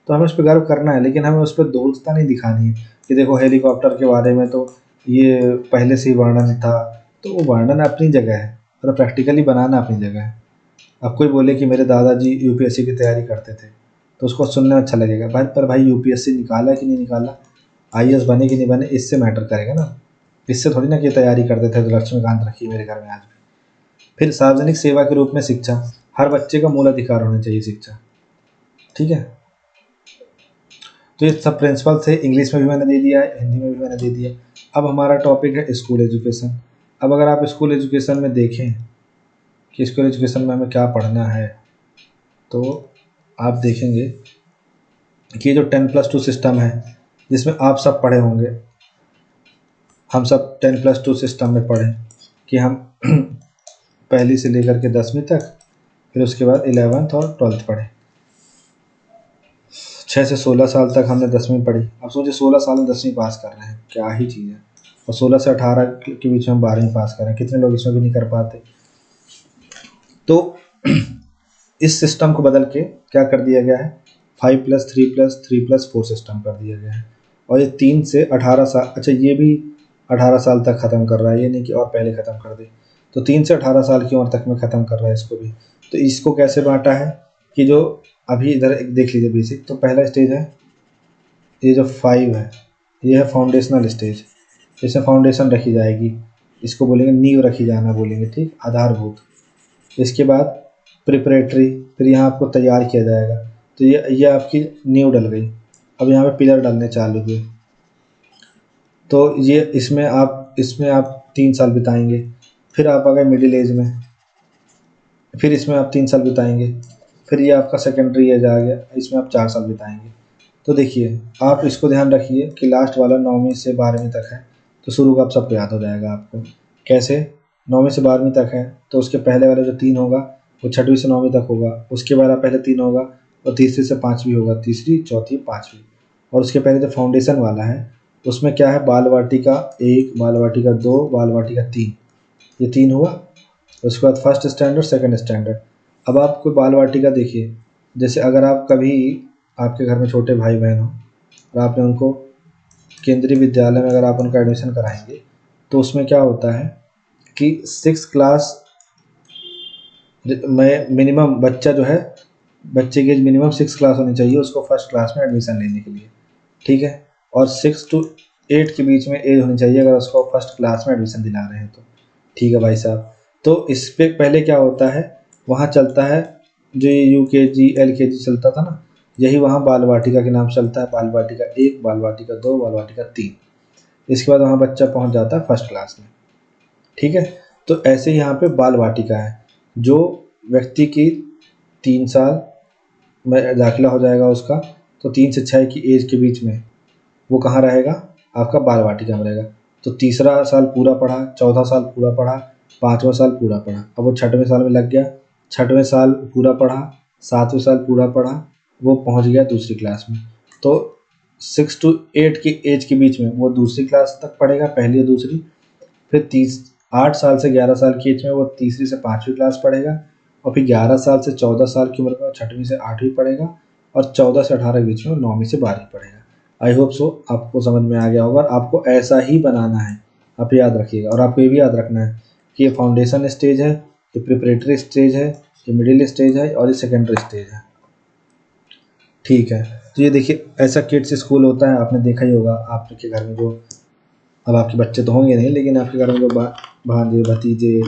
तो हमें उस पर गर्व करना है, लेकिन हमें उस पर धूर्तता नहीं दिखानी है कि देखो हेलीकॉप्टर के बारे में तो ये पहले से ही वर्णन था। तो वो वर्णन अपनी जगह है और प्रैक्टिकली बनाना अपनी जगह है। अब कोई बोले कि मेरे दादाजी यूपीएससी की तैयारी करते थे, तो उसको सुनने में अच्छा लगेगा भाई, पर भाई यूपीएससी निकाला कि नहीं निकाला, आईएएस बने कि नहीं बने, इससे मैटर करेगा ना। इससे थोड़ी ना कि तैयारी करते थे तो लक्ष्मीकांत रखी मेरे घर में आज भी। फिर सार्वजनिक सेवा के रूप में शिक्षा, हर बच्चे का मूल अधिकार होना चाहिए शिक्षा। ठीक है, तो ये सब प्रिंसिपल थे, इंग्लिश में भी मैंने दे दिया है, हिंदी में भी मैंने दे दिया। अब हमारा टॉपिक है स्कूल एजुकेशन। अब अगर आप स्कूल एजुकेशन में देखें कि स्कूल एजुकेशन में हमें क्या पढ़ना है, तो आप देखेंगे कि जो 10+2 सिस्टम है जिसमें आप सब पढ़े होंगे, हम सब 10+2 सिस्टम में पढ़े कि हम पहली से लेकर के 10वीं तक, फिर उसके बाद 11th और 12th पढ़े। 6 से 16 साल तक हमने 10वीं पढ़ी। अब सोचिए 16 साल में 10वीं पास कर रहे हैं, क्या ही चीज़ है। और 16 से 18 के बीच में हम 12वीं पास करें, कितने लोग इसमें भी नहीं कर पाते। तो इस सिस्टम को बदल के क्या कर दिया गया है, 5+3+3+4 सिस्टम कर दिया गया है। और ये 3 से 18 साल, अच्छा ये भी 18 साल तक ख़त्म कर रहा है, ये नहीं कि और पहले ख़त्म कर दे। तो 3 से 18 साल की उम्र तक में ख़त्म कर रहा है इसको भी। तो इसको कैसे बांटा है कि जो अभी इधर देख लीजिए बेसिक, तो पहला स्टेज है ये जो 5 है, ये है फाउंडेशनल स्टेज, इसमें फाउंडेशन रखी जाएगी, इसको बोलेंगे नींव रखी जाना बोलेंगे, ठीक, आधारभूत। इसके बाद प्रिपरेटरी, फिर यहाँ आपको तैयार किया जाएगा। तो ये आपकी नींव डल गई। अब यहाँ पे पिलर डलने चालू हुए। तो ये इसमें आप 3 साल बिताएंगे। फिर आप आ गए मिडिल एज में, फिर इसमें आप 3 साल बिताएंगे। फिर ये आपका सेकेंडरी एज आ गया, इसमें आप 4 साल बिताएंगे। तो देखिए आप इसको ध्यान रखिए कि लास्ट वाला 9वीं से 12वीं तक है, तो शुरू का आप सबको याद हो जाएगा आपको। कैसे, 9वीं से 12वीं तक है तो उसके पहले वाला जो 3 होगा वो 6वीं से 9वीं तक होगा, उसके बाद पहले 3 होगा और तीसरी से 5वीं होगा, तीसरी, चौथी, 5वीं। और उसके पहले जो फाउंडेशन वाला है उसमें क्या है, बाल वाटिका 1, बाल वाटिका 2, बाल वाटिका 3, ये 3 हुआ। उसके बाद फर्स्ट स्टैंडर्ड, सेकंड स्टैंडर्ड। अब आप कोई बाल वाटिका देखिए, जैसे अगर आप कभी आपके घर में छोटे भाई बहन हो और आपने उनको केंद्रीय विद्यालय में अगर आप उनका एडमिशन कराएंगे तो उसमें क्या होता है कि 6 क्लास में मिनिमम बच्चा जो है, बच्चे की एज मिनिमम 6 क्लास होनी चाहिए उसको फर्स्ट क्लास में एडमिशन लेने के लिए, ठीक है। और 6 to 8 के बीच में एज होनी चाहिए अगर उसको फर्स्ट क्लास में एडमिशन दिला रहे हैं तो, ठीक है भाई साहब। तो इस पे पहले क्या होता है, वहाँ चलता है जो ये UKG LKG चलता था ना, यही वहाँ बाल वाटिका के नाम चलता है, बाल वाटिका 1, बाल वाटिका 2, बाल वाटिका 3। इसके बाद वहाँ बच्चा पहुँच जाता है फर्स्ट क्लास में, ठीक है। तो ऐसे ही यहाँ पे बाल वाटिका है, जो व्यक्ति की 3 साल में दाखिला हो जाएगा उसका, तो 3 से 6 की एज के बीच में वो कहाँ रहेगा, आपका बाल वाटिका में रहेगा। तो तीसरा साल पूरा पढ़ा, चौथा साल पूरा पढ़ा, 5वां साल पूरा पढ़ा, अब वो 6वें साल में लग गया, 6वें साल पूरा पढ़ा, 7वें साल पूरा पढ़ा, वो पहुंच गया दूसरी क्लास में। तो 6 to 8 की एज के बीच में वो दूसरी क्लास तक पढ़ेगा, पहली और दूसरी। फिर 8 साल से 11 साल की एज में वो तीसरी से 5वीं क्लास पढ़ेगा, और फिर 11 साल से 14 साल की उम्र में वो 6वीं से 8वीं पढ़ेगा, और 14 से 18 के बीच में वो 9वीं से 12वीं पढ़ेगा। आई होप सो आपको समझ में आ गया होगा। आपको ऐसा ही बनाना है, आप याद रखिएगा। और आपको ये भी याद रखना है कि ये फाउंडेशन स्टेज है, ये प्रिपरेटरी स्टेज है, ये मिडिल स्टेज है, और ये सेकेंडरी स्टेज है, ठीक है। तो ये देखिए ऐसा किड्स स्कूल होता है, आपने देखा ही होगा आपके घर में। जो अब आपके बच्चे तो होंगे नहीं, लेकिन आपके घर में जो भांजे भतीजे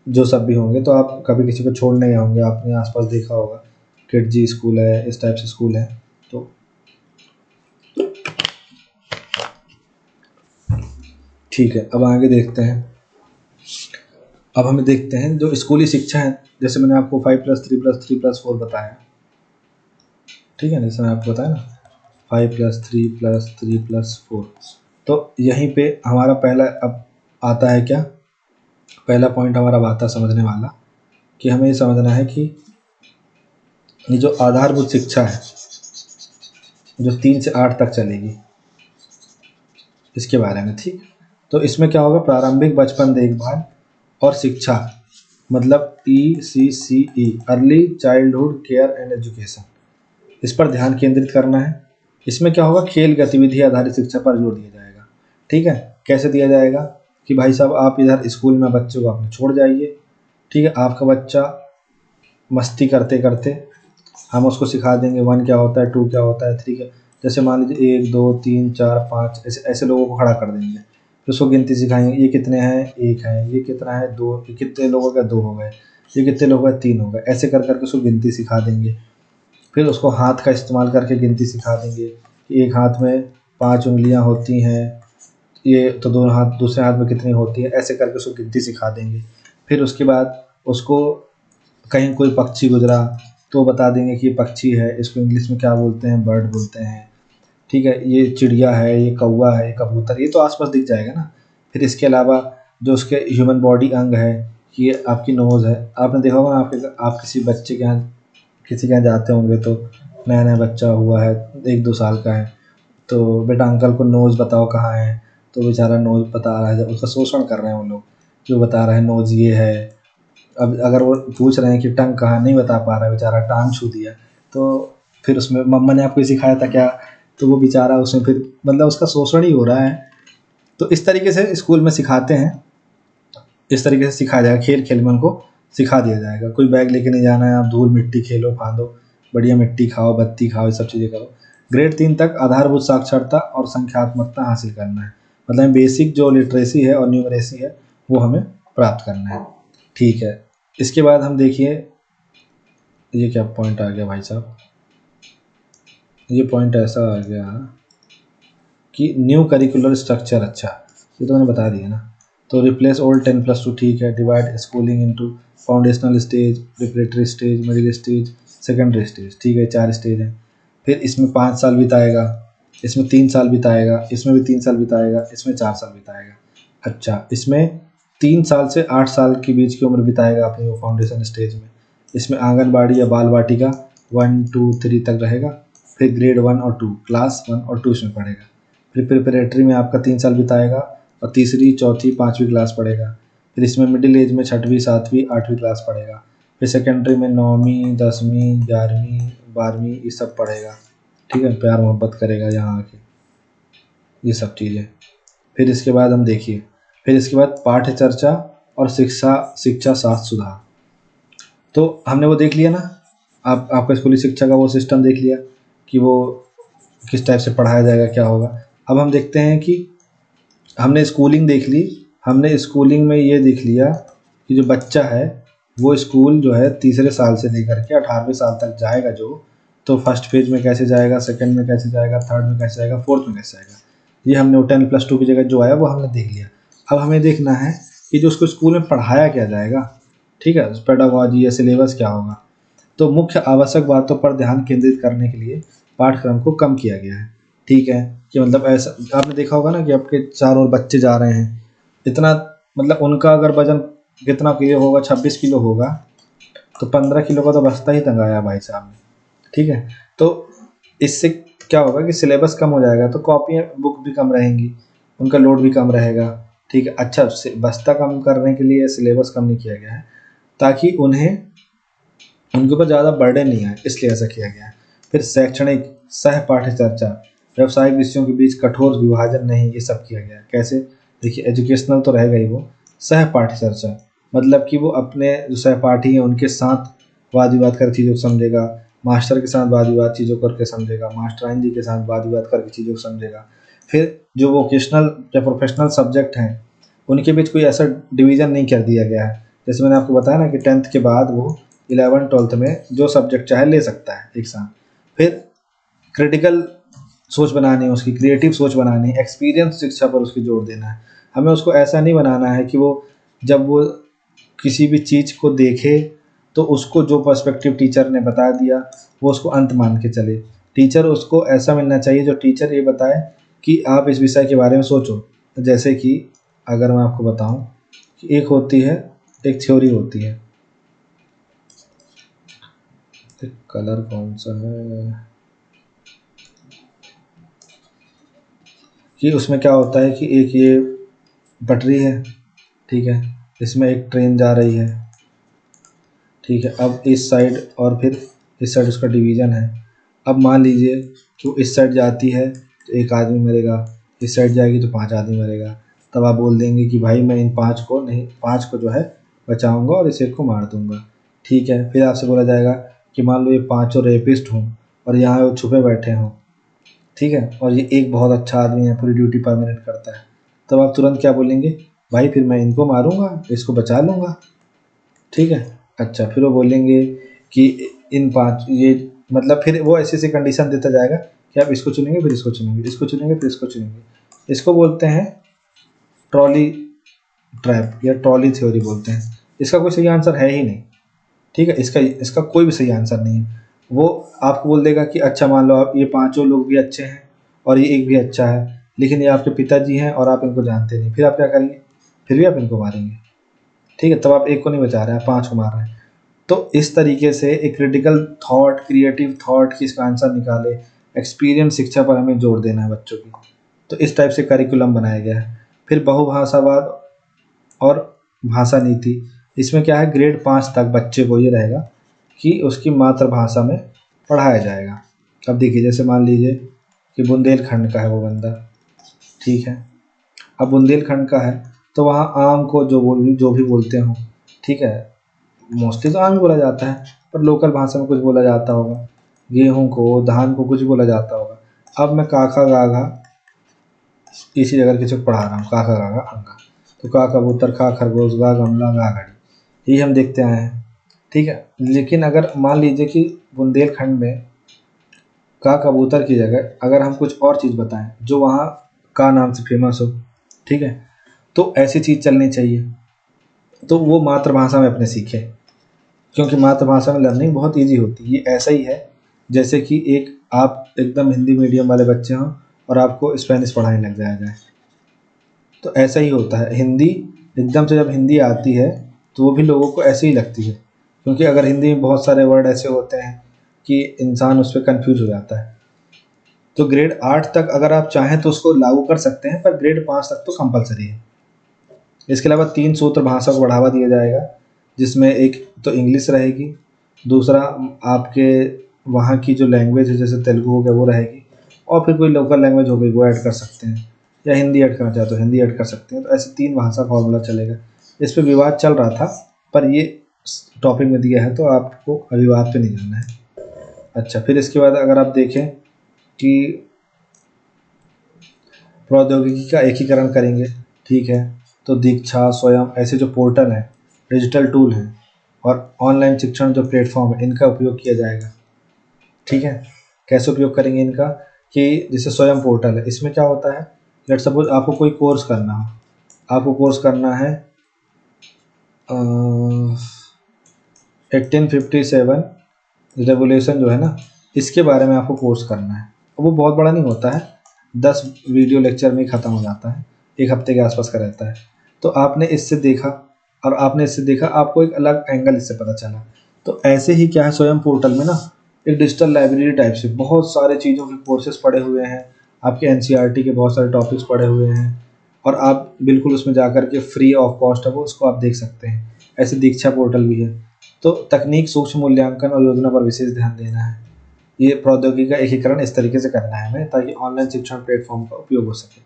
जो सब भी होंगे, तो आप कभी किसी को छोड़ नहीं आओगे, आपने आसपास देखा होगा किड जी स्कूल है, इस टाइप से स्कूल है। तो ठीक है, अब आगे देखते हैं। अब हमें देखते हैं जो स्कूली शिक्षा है, जैसे मैंने आपको 5+3+3+4 बताया, ठीक है, जैसे मैंने आपको बताया ना 5+3+3+4। तो यहीं पे हमारा पहला अब आता है क्या, पहला पॉइंट हमारा अब आता है समझने वाला, कि हमें ये समझना है कि ये जो आधारभूत शिक्षा है जो 3 से 8 तक चलेगी, इसके बारे में, ठीक। तो इसमें क्या होगा, प्रारंभिक बचपन देखभाल और शिक्षा, मतलब ECCE, early childhood care and education, इस पर ध्यान केंद्रित करना है। इसमें क्या होगा, खेल गतिविधि आधारित शिक्षा पर जोर दिया जाएगा, ठीक है। कैसे दिया जाएगा कि भाई साहब आप इधर स्कूल में बच्चों को अपने छोड़ जाइए, ठीक है, आपका बच्चा मस्ती करते करते हम उसको सिखा देंगे 1 क्या होता है, 2 क्या होता है, 3 क्या, जैसे मान लीजिए 1 2 3 4 5 ऐसे लोगों को खड़ा कर देंगे, फिर उसको गिनती सिखाएंगे, ये कितने हैं, 1 है, ये कितना है, 2, ये कितने लोगों का 2 हो गए, ये कितने लोगों का 3 हो गए, ऐसे कर करके उसको गिनती सिखा देंगे। फिर उसको हाथ का इस्तेमाल करके गिनती सिखा देंगे कि एक हाथ में 5 उंगलियां होती हैं, ये तो दोनों हाथ, दूसरे हाथ में कितनी होती है, ऐसे करके उसको गिनती सिखा देंगे। फिर उसके बाद उसको कहीं कोई पक्षी गुजरा तो बता देंगे कि ये पक्षी है, इसको इंग्लिश में क्या बोलते हैं, बर्ड बोलते हैं, ठीक है, ये चिड़िया है, ये कौवा है, ये कबूतर, ये तो आसपास दिख जाएगा ना। फिर इसके अलावा जो उसके ह्यूमन बॉडी अंग है, कि ये आपकी नोज़ है, आपने देखा होगा ना, आप किसी बच्चे के यहाँ, किसी के यहाँ जाते होंगे तो नया नया बच्चा हुआ है, 1 2 साल का है, तो बेटा अंकल को नोज़ बताओ कहाँ है, तो बेचारा नोज बता रहा है, उसका शोषण कर रहे हैं वो लोग, जो बता रहा है नोज ये है। अब अगर वो पूछ रहे हैं कि टंग कहाँ, नहीं बता पा रहा है बेचारा, टांग छू दिया। तो फिर उसमें मम्मा ने आपको ये सिखाया था क्या, तो वो बेचारा उसमें फिर मतलब उसका शोषण ही हो रहा है। तो इस तरीके से स्कूल में सिखाते हैं, इस तरीके से सिखाया जाएगा, खेल खेल में उनको सिखा दिया जाएगा। कोई बैग लेके नहीं जाना है, आप धूल मिट्टी खेलो फांदो, बढ़िया मिट्टी खाओ, बत्ती खाओ, ये सब चीज़ें करो। ग्रेड 3 तक आधारभूत साक्षरता और संख्यात्मकता हासिल करना है, मतलब बेसिक जो लिटरेसी है और न्यूमरेसी है वो हमें प्राप्त करना है। ठीक है, इसके बाद हम देखिए, ये क्या पॉइंट आ गया भाई साहब, ये पॉइंट ऐसा आ गया कि न्यू करिकुलर स्ट्रक्चर, अच्छा ये तो मैंने बता दिया ना। तो रिप्लेस ओल्ड 10+2, ठीक है। Divide schooling into foundational stage, preparatory stage, middle stage, secondary stage, ठीक है, 4 स्टेज हैं। फिर इसमें 5 साल बिताएगा, इसमें 3 साल बिताएगा, इसमें भी 3 साल बिताएगा, इसमें 4 साल बिताएगा। अच्छा, इसमें 3 साल से 8 साल के बीच की उम्र बिताएगा अपनी वो फाउंडेशन स्टेज में। इसमें आंगनबाड़ी या बाल वाटिका 1 2 3 तक रहेगा। फिर ग्रेड 1 और 2, क्लास 1 और 2 इसमें पढ़ेगा। फिर प्रिपरेटरी में आपका 3 साल बिताएगा और तीसरी, चौथी, 5वीं क्लास पढ़ेगा। फिर इसमें मिडिल एज में 6वीं, 7वीं, 8वीं क्लास पढ़ेगा। फिर सेकेंडरी में 9वीं, 10वीं, 11वीं, 12वीं ये सब पढ़ेगा। ठीक है, प्यार मोहब्बत करेगा यहाँ आके, ये सब चीज़ें। फिर इसके बाद हम देखिए, फिर इसके बाद पाठ्य चर्चा और शिक्षा शास्त्र सुधार। तो हमने वो देख लिया ना, आपका स्कूली शिक्षा का वो सिस्टम देख लिया कि वो किस टाइप से पढ़ाया जाएगा, क्या होगा। अब हम देखते हैं कि हमने स्कूलिंग देख ली, हमने स्कूलिंग में ये देख लिया कि जो बच्चा है वो स्कूल जो है तीसरे साल से लेकर के 18वें साल तक जाएगा जो, तो फर्स्ट फेज में कैसे जाएगा, सेकंड में कैसे जाएगा, थर्ड में कैसे जाएगा, फोर्थ में कैसे जाएगा। ये हमने 10+2 की जगह जो आया वो हमने देख लिया। अब हमें देखना है कि जो उसको स्कूल में पढ़ाया क्या जाएगा, ठीक है, पेडागॉजी या सिलेबस क्या होगा। तो मुख्य आवश्यक बातों पर ध्यान केंद्रित करने के लिए पाठ्यक्रम को कम किया गया है। ठीक है, कि मतलब ऐसा आपने देखा होगा ना कि आपके चारों ओर बच्चे जा रहे हैं, इतना मतलब उनका अगर वजन कितना किलो होगा, 26 किलो होगा, तो 15 किलो का तो बस्ता ही टंगाया भाई साहब ने। ठीक है, तो इससे क्या होगा कि सिलेबस कम हो जाएगा, तो कॉपियाँ बुक भी कम रहेंगी, उनका लोड भी कम रहेगा। ठीक है, अच्छा बस्ता कम करने के लिए सिलेबस कम नहीं किया गया है, ताकि उनके ऊपर ज़्यादा बर्डन नहीं आए, इसलिए ऐसा किया गया है। फिर शैक्षणिक सह पाठ्य चर्चा, व्यावसायिक विषयों के बीच कठोर विभाजन नहीं, ये सब किया गया है। कैसे, देखिए एजुकेशनल तो रहेगा ही, वो सह पाठ्य चर्चा मतलब कि वो अपने जो सहपाठी हैं उनके साथ वाद विवाद कर चीज़ों को समझेगा, मास्टर के साथ वाद विवाद चीज़ों करके समझेगा, मास्टराइन जी के साथ वाद विवाद करके चीज़ों को समझेगा। फिर जो वोकेशनल या प्रोफेशनल सब्जेक्ट हैं उनके बीच कोई ऐसा डिवीज़न नहीं कर दिया गया है। जैसे मैंने आपको बताया ना कि 10th के बाद वो 11th-12th में जो सब्जेक्ट चाहे ले सकता है एक साथ। फिर क्रिटिकल सोच बनानी है, उसकी क्रिएटिव सोच बनानी है, एक्सपीरियंस शिक्षा पर उसकी जोर देना है। हमें उसको ऐसा नहीं बनाना है कि वो जब वो किसी भी चीज़ को देखे तो उसको जो पर्सपेक्टिव टीचर ने बता दिया वो उसको अंत मान के चले। टीचर उसको ऐसा मिलना चाहिए जो टीचर ये बताए कि आप इस विषय के बारे में सोचो। जैसे कि अगर मैं आपको बताऊं कि एक होती है, एक थ्योरी होती है, कलर कौन सा है, कि उसमें क्या होता है कि एक ये पटरी है, ठीक है, इसमें एक ट्रेन जा रही है, ठीक है। अब इस साइड और फिर इस साइड उसका डिवीज़न है। अब मान लीजिए कि वो इस साइड जाती है तो एक आदमी मरेगा, इस साइड जाएगी तो 5 आदमी मरेगा। तब आप बोल देंगे कि भाई मैं इन 5 को नहीं, 5 को जो है बचाऊंगा और इस एक को मार दूंगा। ठीक है, फिर आपसे बोला जाएगा कि मान लो ये 5 रेपिस्ट हों और यहाँ वो छुपे बैठे हों, ठीक है, और ये एक बहुत अच्छा आदमी है, पूरी ड्यूटी परमानेंट करता है। तब आप तुरंत क्या बोलेंगे, भाई फिर मैं इनको मारूंगा, इसको बचा लूँगा। ठीक है, अच्छा फिर वो बोलेंगे कि इन 5 ये मतलब फिर वो ऐसी-ऐसी कंडीशन देता जाएगा कि आप इसको चुनेंगे, फिर इसको चुनेंगे, इसको चुनेंगे, फिर इसको चुनेंगे। इसको बोलते हैं ट्रॉली ट्रैप या ट्रॉली थ्योरी बोलते हैं। इसका कोई सही आंसर है ही नहीं। ठीक है, इसका इसका कोई भी सही आंसर नहीं है। वो आपको बोल देगा कि अच्छा मान लो आप ये पाँचों लोग भी अच्छे हैं और ये एक भी अच्छा है, लेकिन ये आपके पिताजी हैं और आप इनको जानते नहीं, फिर आप क्या करेंगे? फिर भी आप इनको मारेंगे। ठीक है, तब आप एक को नहीं बचा रहे हैं, आप 5 को मार रहे हैं। तो इस तरीके से एक क्रिटिकल थॉट, क्रिएटिव थॉट की इसका आंसर निकाले, एक्सपीरियंस शिक्षा पर हमें जोर देना है बच्चों की। तो इस टाइप से करिकुलम बनाया गया है। फिर बहुभाषावाद और भाषा नीति, इसमें क्या है, ग्रेड 5 तक बच्चे को ये रहेगा कि उसकी मातृभाषा में पढ़ाया जाएगा। अब देखिए, जैसे मान लीजिए कि बुंदेलखंड का है वो बंदा, ठीक है। अब बुंदेलखंड का है तो वहाँ आम को जो भी बोलते हो, ठीक है, मोस्टली तो आम ही बोला जाता है, पर लोकल भाषा में कुछ बोला जाता होगा। गेहूं को, धान को कुछ बोला जाता होगा। अब मैं काका गाघा इसी जगह किसी को पढ़ा रहा हूँ, काका गाघा अंगा, तो का कबूतर, खा खरगोश, गा गमला, गा घड़ी, यही हम देखते आए हैं, ठीक है। लेकिन अगर मान लीजिए कि बुंदेलखंड में का कबूतर की जगह अगर हम कुछ और चीज़ बताएं जो वहाँ का नाम से फेमस हो, ठीक है, तो ऐसी चीज़ चलनी चाहिए। तो वो मातृभाषा में अपने सीखे, क्योंकि मातृभाषा में लर्निंग बहुत इजी होती है। ये ऐसा ही है जैसे कि एक आप एकदम हिंदी मीडियम वाले बच्चे हों और आपको स्पेनिश पढ़ाने लग जाया जाए, तो ऐसा ही होता है। हिंदी एकदम से जब हिंदी आती है तो वो भी लोगों को ऐसे ही लगती है, क्योंकि अगर हिंदी में बहुत सारे वर्ड ऐसे होते हैं कि इंसान उस पर कन्फ्यूज हो जाता है। तो ग्रेड 8 तक अगर आप चाहें तो उसको लागू कर सकते हैं, पर ग्रेड 5 तक तो कंपलसरी है। इसके अलावा 3 सूत्र भाषा को बढ़ावा दिया जाएगा, जिसमें एक तो इंग्लिश रहेगी, दूसरा आपके वहाँ की जो लैंग्वेज है जैसे तेलुगु हो गया वो रहेगी, और फिर कोई लोकल लैंग्वेज हो गई वो ऐड कर सकते हैं, या हिंदी ऐड करना चाहे तो हिंदी ऐड कर सकते हैं। तो ऐसे 3 भाषा फॉर्मूला चलेगा। इस पे विवाद चल रहा था, पर ये टॉपिक में दिया है तो आपको विवाद पे नहीं जाना है। अच्छा, फिर इसके बाद अगर आप देखें कि प्रौद्योगिकी का एकीकरण करेंगे, ठीक है, तो दीक्षा, स्वयं ऐसे जो पोर्टल हैं, डिजिटल टूल हैं और ऑनलाइन शिक्षण जो प्लेटफॉर्म है, इनका उपयोग किया जाएगा, ठीक है। कैसे उपयोग करेंगे इनका, कि जैसे स्वयं पोर्टल है, इसमें क्या होता है, लेट सपोज आपको कोई कोर्स करना हो, आपको कोर्स करना है 1857 रेवोल्यूशन जो है ना, इसके बारे में आपको कोर्स करना है। वो बहुत बड़ा नहीं होता है, 10 वीडियो लेक्चर में ही ख़त्म हो जाता है, 1 हफ्ते के आसपास का रहता है। तो आपने इससे देखा और आपने इससे देखा, आपको एक अलग एंगल इससे पता चला। तो ऐसे ही क्या है, स्वयं पोर्टल में ना एक डिजिटल लाइब्रेरी टाइप से बहुत सारे चीज़ों के कोर्सेज पड़े हुए हैं, आपके एनसीईआरटी के बहुत सारे टॉपिक्स पड़े हुए हैं, और आप बिल्कुल उसमें जा कर के फ्री ऑफ कॉस्ट है वो, उसको आप देख सकते हैं। ऐसे दीक्षा पोर्टल भी है। तो तकनीक, सूक्ष्म मूल्यांकन और योजना पर विशेष ध्यान देना है। ये प्रौद्योगिकी का एकीकरण इस तरीके से करना है हमें, ताकि ऑनलाइन शिक्षण प्लेटफॉर्म का उपयोग हो सके।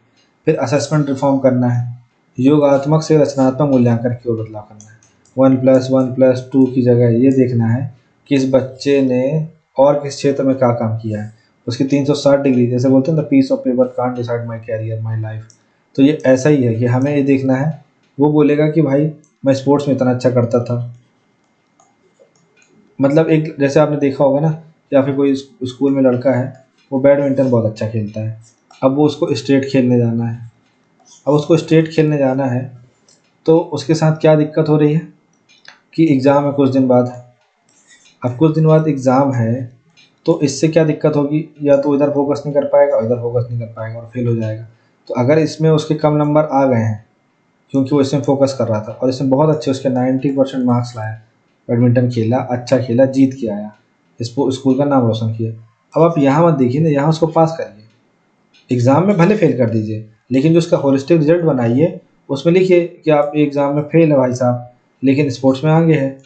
फिर असेसमेंट रिफॉर्म करना है, योगात्मक से रचनात्मक मूल्यांकन की ओर बदलाव करना है। 1+1+2 की जगह ये देखना है कि इस बच्चे ने और किस क्षेत्र में क्या काम किया है, उसकी 360 डिग्री, जैसे बोलते हैं the piece of paper can't decide my career my life. तो ये ऐसा ही है कि हमें ये देखना है, वो बोलेगा कि भाई मैं स्पोर्ट्स में इतना अच्छा करता था, मतलब एक जैसे आपने देखा होगा ना, या फिर कोई स्कूल में लड़का है, वो बैडमिंटन बहुत अच्छा खेलता है, अब वो उसको स्टेट खेलने जाना है। अब उसको स्टेट खेलने जाना है तो उसके साथ क्या दिक्कत हो रही है कि एग्ज़ाम है कुछ दिन बाद। अब कुछ दिन बाद एग्ज़ाम है तो इससे क्या दिक्कत होगी, या तो इधर फोकस नहीं कर पाएगा, इधर फोकस नहीं कर पाएगा और फेल हो जाएगा। तो अगर इसमें उसके कम नंबर आ गए हैं क्योंकि वो इसमें फोकस कर रहा था और इसमें बहुत अच्छे उसके 90% मार्क्स लाया, बैडमिंटन खेला, अच्छा खेला, जीत के आया, इसको स्कूल का नाम रोशन किया। अब आप यहाँ मत देखिए ना, यहाँ उसको पास करिए, एग्ज़ाम में भले फेल कर दीजिए, लेकिन जो उसका होलिस्टिक रिजल्ट बनाइए उसमें लिखिए कि आप एग्ज़ाम में फेल है भाई साहब, लेकिन स्पोर्ट्स में आगे है,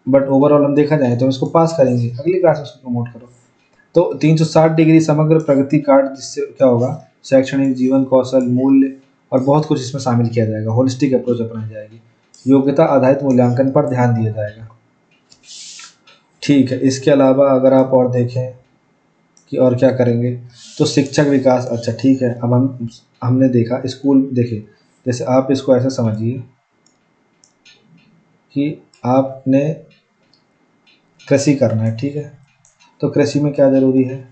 बट ओवरऑल हम देखा जाए तो हम इसको पास करेंगे, अगली क्लास में उसको प्रमोट करो। तो 360 डिग्री समग्र प्रगति कार्ड, जिससे क्या होगा, शैक्षणिक, जीवन कौशल, मूल्य और बहुत कुछ इसमें शामिल किया जाएगा, होलिस्टिक अप्रोच अपनाई जाएगी, योग्यता आधारित मूल्यांकन पर ध्यान दिया जाएगा, ठीक है। इसके अलावा अगर आप और देखें कि और क्या करेंगे, तो शिक्षक विकास, अच्छा ठीक है। अब हमने देखा स्कूल, देखिए जैसे आप इसको ऐसे समझिए कि आपने कृषि करना है, ठीक है, तो कृषि में क्या ज़रूरी है,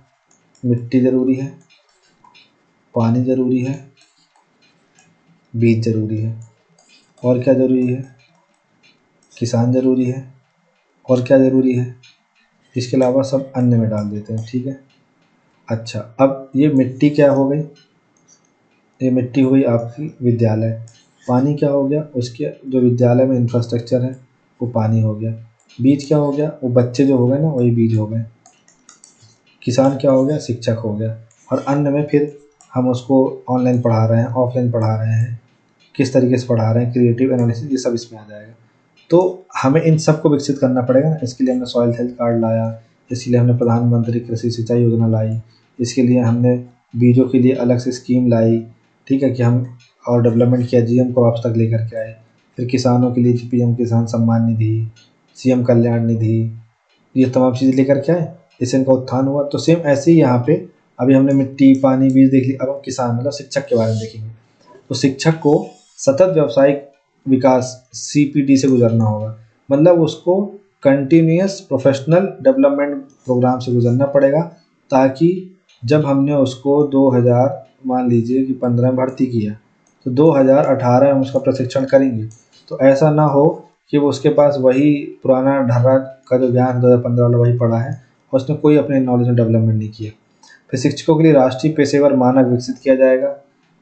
मिट्टी ज़रूरी है, पानी ज़रूरी है, बीज ज़रूरी है, और क्या ज़रूरी है, किसान ज़रूरी है, और क्या ज़रूरी है, इसके अलावा सब अन्य में डाल देते हैं, ठीक है। अच्छा, अब ये मिट्टी क्या हो गई, ये मिट्टी हुई आपकी विद्यालय, पानी क्या हो गया, उसके जो विद्यालय में इंफ्रास्ट्रक्चर है वो पानी हो गया, बीज क्या हो गया, वो बच्चे जो हो गए ना वही बीज हो गए, किसान क्या हो गया, शिक्षक हो गया, और अन्न में फिर हम उसको ऑनलाइन पढ़ा रहे हैं, ऑफलाइन पढ़ा रहे हैं, किस तरीके से पढ़ा रहे हैं, क्रिएटिव एनालिसिस, ये सब इसमें आ जाएगा। तो हमें इन सब को विकसित करना पड़ेगा ना। इसके लिए हमने सॉइल हेल्थ कार्ड लाया, इसके लिए हमने प्रधानमंत्री कृषि सिंचाई योजना लाई, इसके लिए हमने बीजों के लिए अलग से स्कीम लाई, ठीक है, कि हम और डेवलपमेंट किया, जीएम क्रॉप्स तक लेकर के आए। फिर किसानों के लिए पीएम किसान सम्मान निधि, सीएम कल्याण निधि, ये तमाम चीज़ें लेकर के आए, इससे इनका उत्थान हुआ। तो सेम ऐसे ही यहाँ पे अभी हमने मिट्टी, पानी, बीज देख लिया, अब हम किसान मतलब शिक्षक के बारे में देखेंगे। तो शिक्षक को सतत व्यावसायिक विकास सीपीडी से गुजरना होगा, मतलब उसको कंटिन्यूअस प्रोफेशनल डेवलपमेंट प्रोग्राम से गुजरना पड़ेगा, ताकि जब हमने उसको 2000 मान लीजिए कि 15 में भर्ती किया, तो 2018 में उसका प्रशिक्षण करेंगे, तो ऐसा ना हो कि वो उसके पास वही पुराना ढर्रा का जो ज्ञान 2015 वाला वही पड़ा है और उसने कोई अपने नॉलेज में डेवलपमेंट नहीं किया। फिर शिक्षकों के लिए राष्ट्रीय पेशेवर मानक विकसित किया जाएगा।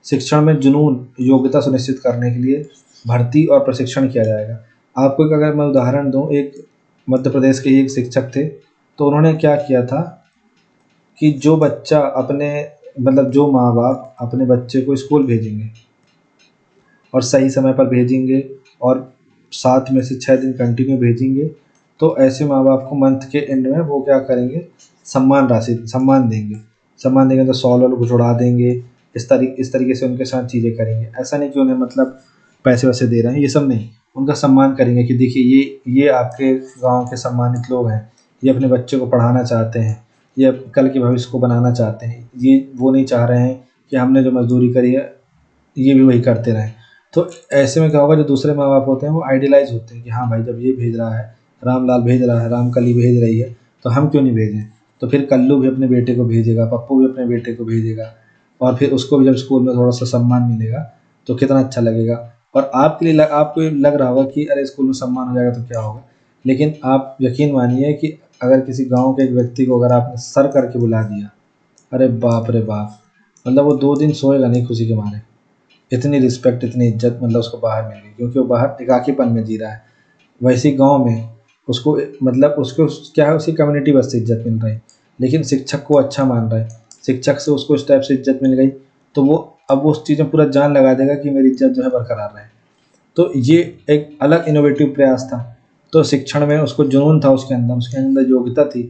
शिक्षण में जुनून, योग्यता सुनिश्चित करने के लिए भर्ती और प्रशिक्षण किया जाएगा। आपको एक अगर मैं उदाहरण दूं, एक मध्य प्रदेश के ही एक शिक्षक थे, तो उन्होंने क्या किया था कि जो बच्चा अपने मतलब जो माँ बाप अपने बच्चे को स्कूल भेजेंगे और सही समय पर भेजेंगे और 7 में से 6 दिन कंटिन्यू भेजेंगे, तो ऐसे माँ बाप को मंथ के एंड में वो क्या करेंगे, सम्मान देंगे। सम्मान देंगे तो शॉल वॉल कुछ उड़ा देंगे, इस तरीके से उनके साथ चीज़ें करेंगे। ऐसा नहीं कि उन्हें मतलब पैसे वैसे दे रहे हैं, ये सब नहीं, उनका सम्मान करेंगे कि देखिए ये आपके गाँव के सम्मानित लोग हैं, ये अपने बच्चे को पढ़ाना चाहते हैं, ये कल के भविष्य को बनाना चाहते हैं, ये वो नहीं चाह रहे हैं कि हमने जो मजदूरी करी है ये भी वही करते रहें। तो ऐसे में क्या होगा, जो दूसरे माँ बाप होते हैं वो आइडियलाइज होते हैं कि हाँ भाई, जब ये भेज रहा है, रामलाल भेज रहा है, रामकली भेज रही है, तो हम क्यों नहीं भेजें। तो फिर कल्लू भी अपने बेटे को भेजेगा, पप्पू भी अपने बेटे को भेजेगा, और फिर उसको भी जब स्कूल में थोड़ा सा सम्मान मिलेगा तो कितना अच्छा लगेगा। और आपके लिए आपको लग रहा होगा कि अरे स्कूल में सम्मान हो जाएगा तो क्या होगा, लेकिन आप यकीन मानिए कि अगर किसी गाँव के एक व्यक्ति को अगर आपने सर करके बुला दिया, अरे बाप रे बाप, मतलब वो 2 दिन सोएगा नहीं खुशी के मारे। इतनी रिस्पेक्ट, इतनी इज्जत मतलब उसको बाहर मिल गई, क्योंकि वो बाहर एकाकीपन में जी रहा है। वैसे ही गाँव में उसको मतलब उसको क्या है, उसकी कम्युनिटी बस से इज्जत मिल रही, लेकिन शिक्षक को अच्छा मान रहा है, शिक्षक से उसको इस टाइप से इज्जत मिल गई, तो वो अब वो उस चीज़ में पूरा जान लगा देगा कि मेरी इज्जत जो है बरकरार रहे। तो ये एक अलग इनोवेटिव प्रयास था। तो शिक्षण में उसको जुनून था, उसके अंदर योग्यता थी।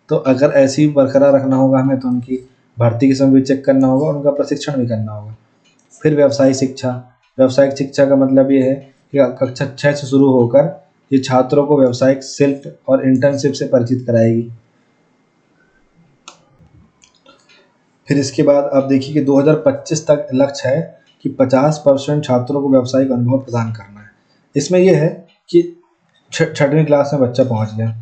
तो अगर ऐसी ही बरकरार रखना होगा हमें, तो उनकी भर्ती के समय भी चेक करना होगा और उनका प्रशिक्षण भी करना होगा। फिर व्यावसायिक शिक्षा। व्यावसायिक शिक्षा का मतलब ये है कि कक्षा 6 से शुरू होकर ये छात्रों को व्यावसायिक शिल्प और इंटर्नशिप से परिचित कराएगी। फिर इसके बाद आप देखिए कि 2025 तक लक्ष्य है कि 50% छात्रों को व्यावसायिक अनुभव प्रदान करना है। इसमें यह है कि 6वीं क्लास में बच्चा पहुंच गया,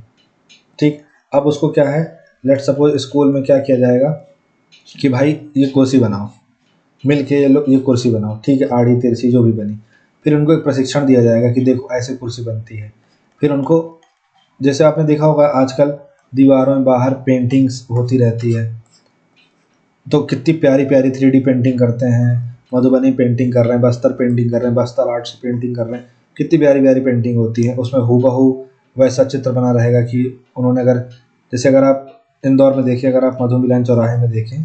ठीक, अब उसको क्या है, लेट सपोज स्कूल में क्या किया जाएगा कि भाई ये कुर्सी बनाओ, मिल के ये कुर्सी बनाओ, ठीक है, आड़ी तिरछी जो भी बनी। फिर उनको एक प्रशिक्षण दिया जाएगा कि देखो ऐसे कुर्सी बनती है। फिर उनको, जैसे आपने देखा होगा आजकल दीवारों में बाहर पेंटिंग्स होती रहती है, तो कितनी प्यारी प्यारी 3D पेंटिंग करते हैं, मधुबनी पेंटिंग कर रहे हैं, बस्तर पेंटिंग कर रहे हैं, बस्तर आर्ट से पेंटिंग कर रहे हैं, कितनी प्यारी प्यारी पेंटिंग होती है। उसमें हूबहू वैसा चित्र बना रहेगा कि उन्होंने अगर, जैसे अगर आप इंदौर में देखें, अगर आप मधु मिलन चौराहे में देखें,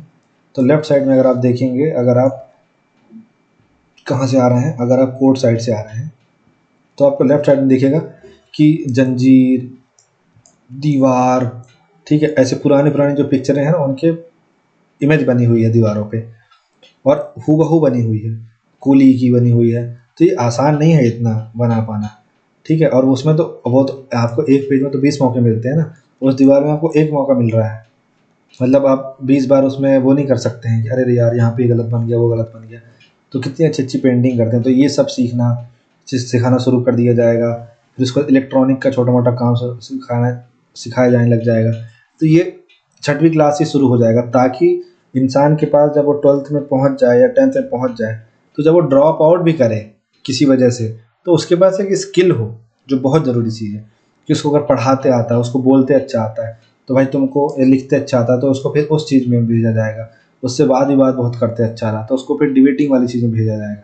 तो लेफ्ट साइड में अगर आप देखेंगे, अगर आप कहाँ से आ रहे हैं, अगर आप कोर्ट साइड से आ रहे हैं, तो आपको लेफ्ट साइड में दिखेगा कि जंजीर, दीवार, ठीक है, ऐसे पुराने पुराने जो पिक्चरें हैं ना, उनके इमेज बनी हुई है दीवारों पे, और हूबहू बनी हुई है, कुली की बनी हुई है। तो ये आसान नहीं है इतना बना पाना, ठीक है। और उसमें तो वो तो आपको एक पेज में तो 20 मौके मिलते हैं ना, उस दीवार में आपको एक मौका मिल रहा है, मतलब आप 20 बार उसमें वो नहीं कर सकते हैं कि अरे यार यहाँ पे गलत बन गया, वो गलत बन गया। तो कितनी अच्छी अच्छी पेंटिंग करते हैं। तो ये सब सिखाना शुरू कर दिया जाएगा। फिर उसको इलेक्ट्रॉनिक का छोटा मोटा काम सिखाया जाने लग जाएगा। तो ये 6वीं क्लास से शुरू हो जाएगा, ताकि इंसान के पास जब वो 12th में पहुंच जाए या 10th में पहुंच जाए, तो जब वो ड्रॉप आउट भी करे किसी वजह से, तो उसके पास एक स्किल हो, जो बहुत ज़रूरी चीज़ है। कि उसको अगर पढ़ाते आता है, उसको बोलते अच्छा आता है, तो भाई तुमको लिखते अच्छा आता है, तो उसको फिर उस चीज़ में भेजा जाएगा। उससे वाद विवाद बहुत करते अच्छा रहा, तो उसको फिर डिबेटिंग वाली चीज़ में भेजा जाएगा।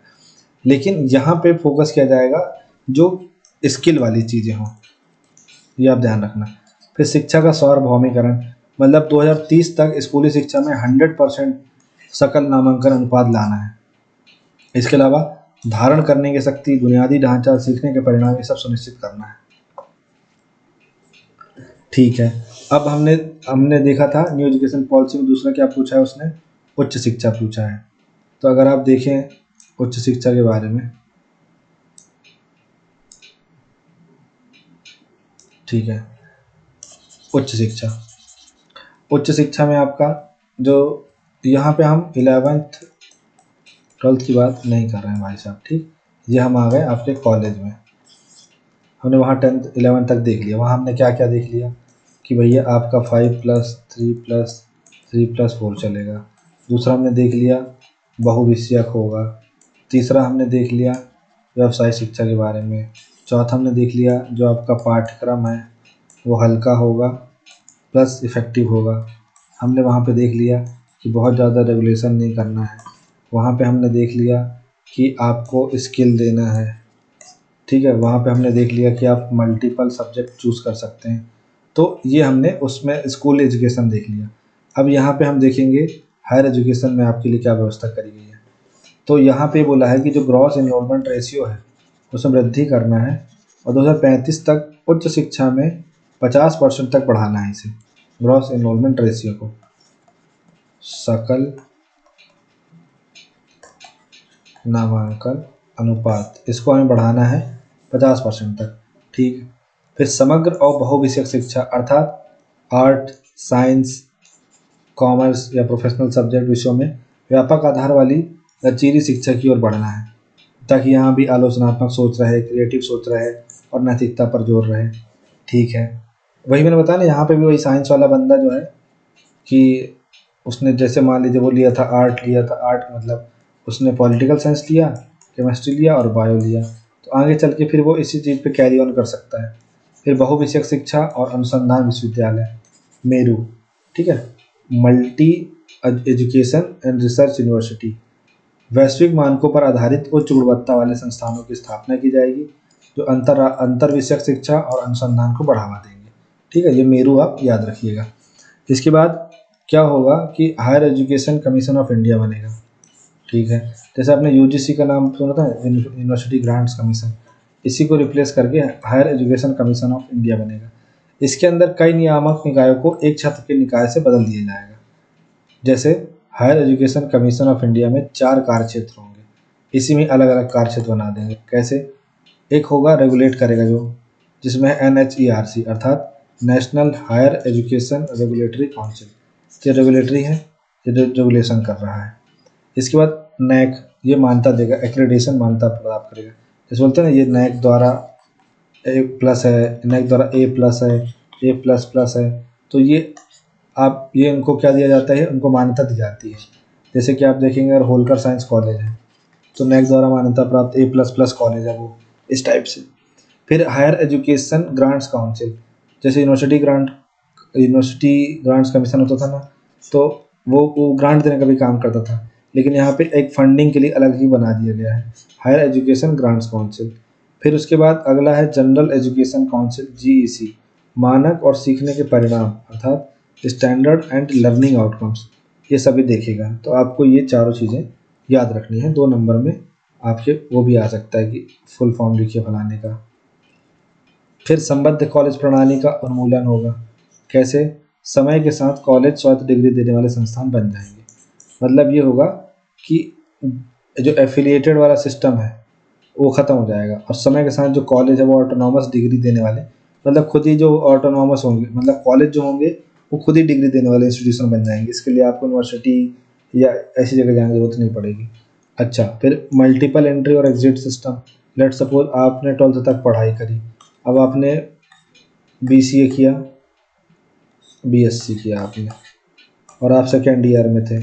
लेकिन यहाँ पे फोकस किया जाएगा जो स्किल वाली चीज़ें हों, ये आप ध्यान रखना। फिर शिक्षा का सार्वभौमिकरण, मतलब 2030 तक स्कूली शिक्षा में 100% सकल नामांकन अनुपात लाना है। इसके अलावा धारण करने की शक्ति, बुनियादी ढांचा, सीखने के परिणाम, ये सब सुनिश्चित करना है। ठीक है, अब हमने देखा था न्यू एजुकेशन पॉलिसी में दूसरा क्या पूछा है उसने, उच्च शिक्षा पूछा है। तो अगर आप देखें उच्च शिक्षा के बारे में, ठीक है, उच्च शिक्षा में आपका जो यहाँ पे हम 11th 12th की बात नहीं कर रहे हैं भाई साहब, ठीक। ये हम आ गए आपके कॉलेज में, हमने वहाँ 10th 11th तक देख लिया। वहाँ हमने क्या क्या देख लिया कि भैया आपका 5+3+3+4 चलेगा। दूसरा हमने देख लिया बहुविषयक होगा। तीसरा हमने देख लिया व्यवसाय शिक्षा के बारे में। चौथा हमने देख लिया जो आपका पाठ्यक्रम है वो हल्का होगा प्लस इफ़ेक्टिव होगा। हमने वहाँ पे देख लिया कि बहुत ज़्यादा रेगुलेशन नहीं करना है। वहाँ पे हमने देख लिया कि आपको स्किल देना है, ठीक है। वहाँ पे हमने देख लिया कि आप मल्टीपल सब्जेक्ट चूज़ कर सकते हैं। तो ये हमने उसमें स्कूल एजुकेशन देख लिया। अब यहाँ पे हम देखेंगे हायर एजुकेशन में आपके लिए क्या व्यवस्था करी गई है। तो यहाँ पे बोला है कि जो ग्रॉस एनरोलमेंट रेशियो है उसमें वृद्धि करना है और 2035 तक उच्च शिक्षा में 50% तक बढ़ाना है इसे, ग्रॉस एनरोलमेंट रेशियो को, सकल नामांकन अनुपात, इसको हमें बढ़ाना है 50% तक, ठीक। फिर समग्र और बहुविषयक शिक्षा अर्थात आर्ट, साइंस, कॉमर्स या प्रोफेशनल सब्जेक्ट विषयों में व्यापक आधार वाली लचीली शिक्षा की ओर बढ़ना है, ताकि यहाँ भी आलोचनात्मक सोच रहे, क्रिएटिव सोच रहे और नैतिकता पर जोर रहे, ठीक है। वही मैंने बताया ना, यहाँ पे भी वही साइंस वाला बंदा जो है कि उसने जैसे मान लीजिए वो लिया था आर्ट, लिया था आर्ट मतलब उसने पॉलिटिकल साइंस लिया, केमिस्ट्री लिया और बायो लिया, तो आगे चल के फिर वो इसी चीज़ पे कैरी ऑन कर सकता है। फिर बहुविषयक शिक्षा और अनुसंधान विश्वविद्यालय मेरू, ठीक है, multi education and research university, वैश्विक मानकों पर आधारित उच्च गुणवत्ता वाले संस्थानों की स्थापना की जाएगी जो अंतर विषयक शिक्षा और अनुसंधान को बढ़ावा देंगे, ठीक है। ये मेरू आप याद रखिएगा। इसके बाद क्या होगा कि higher education commission of India बनेगा, ठीक है। जैसे आपने यूजीसी का नाम सुना था, यूनिवर्सिटी ग्रांट्स कमीशन, इसी को रिप्लेस करके higher education commission of India बनेगा। इसके अंदर कई नियामक निकायों को एक छत्र के निकाय से बदल दिया जाएगा। जैसे higher education commission of India में 4 कार्य क्षेत्र होंगे, इसी में अलग अलग कार्य क्षेत्र बना देंगे। कैसे, एक होगा रेगुलेट करेगा जो, जिसमें NHERC अर्थात national higher education regulatory council, ये रेगुलेटरी है, ये रेगुलेशन कर रहा है। इसके बाद नैक, ये मान्यता देगा, एक्रेडिटेशन मान्यता प्रदान करेगा। जैसे बोलते हैं ना ये नैक द्वारा A+ है, नैक द्वारा A+ है, A++ है, तो ये आप ये उनको क्या दिया जाता है, उनको मान्यता दी जाती है। जैसे कि आप देखेंगे अगर होलकर साइंस कॉलेज है तो नैक द्वारा मान्यता प्राप्त A++ कॉलेज है वो, इस टाइप से। फिर हायर एजुकेशन ग्रांट्स काउंसिल, जैसे यूनिवर्सिटी ग्रांट्स कमीशन होता था ना, तो वो ग्रांट देने का भी काम करता था, लेकिन यहाँ पे एक फंडिंग के लिए अलग ही बना दिया गया है, हायर एजुकेशन ग्रांट्स काउंसिल। फिर उसके बाद अगला है जनरल एजुकेशन काउंसिल GEC, मानक और सीखने के परिणाम अर्थात स्टैंडर्ड एंड लर्निंग आउटकम्स, ये सभी देखेगा। तो आपको ये चारों चीज़ें याद रखनी है। 2 नंबर में आपके वो भी आ सकता है कि फुल फॉर्म लिखिए फलाने का। फिर संबद्ध कॉलेज प्रणाली का उन्मूलन होगा। कैसे, समय के साथ कॉलेज स्वायत्त डिग्री देने वाले संस्थान बन जाएंगे। मतलब ये होगा कि जो एफिलिएटेड वाला सिस्टम है वो ख़त्म हो जाएगा और समय के साथ जो कॉलेज है वो ऑटोनॉमस डिग्री देने वाले, मतलब खुद ही जो ऑटोनॉमस होंगे, मतलब कॉलेज जो होंगे वो खुद ही डिग्री देने वाले इंस्टीट्यूशन बन जाएंगे। इसके लिए आपको यूनिवर्सिटी या ऐसी जगह जाने की जरूरत नहीं पड़ेगी। अच्छा, फिर मल्टीपल एंट्री और एग्जिट सिस्टम। लेट सपोज आपने 12th तक पढ़ाई करी, अब आपने BCA किया, BSc किया आपने और आप सेकेंड ईयर में थे,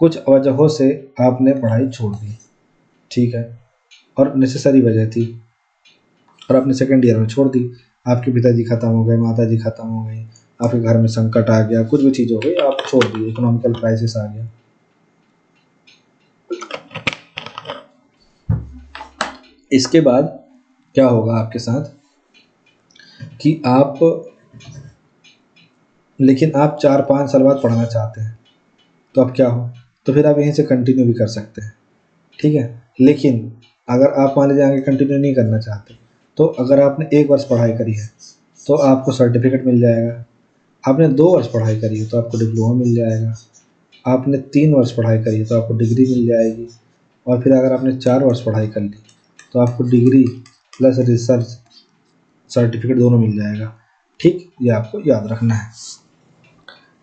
कुछ वजहों से आपने पढ़ाई छोड़ दी, ठीक है, और नेसेसरी वजह थी और आपने सेकेंड ईयर में छोड़ दी। आपके पिताजी ख़त्म हो गए, माताजी ख़त्म हो गई, आपके घर में संकट आ गया, कुछ भी चीज़ हो गई, आप छोड़ दी, इकोनॉमिकल क्राइसिस आ गया। इसके बाद क्या होगा आपके साथ कि आप, लेकिन आप 4-5 साल बाद पढ़ना चाहते हैं, तो अब क्या हो, तो फिर आप यहीं से कंटिन्यू भी कर सकते हैं, ठीक है। लेकिन अगर आप मान लीजिए आगे कंटिन्यू नहीं करना चाहते, तो अगर आपने 1 वर्ष पढ़ाई करी है तो आपको सर्टिफिकेट मिल जाएगा, आपने 2 वर्ष पढ़ाई करी है तो आपको डिप्लोमा मिल जाएगा, आपने 3 वर्ष पढ़ाई करी है तो आपको डिग्री मिल जाएगी, और फिर अगर आपने 4 वर्ष पढ़ाई कर ली तो आपको डिग्री प्लस रिसर्च सर्टिफिकेट दोनों मिल जाएगा, ठीक। ये आपको याद रखना है।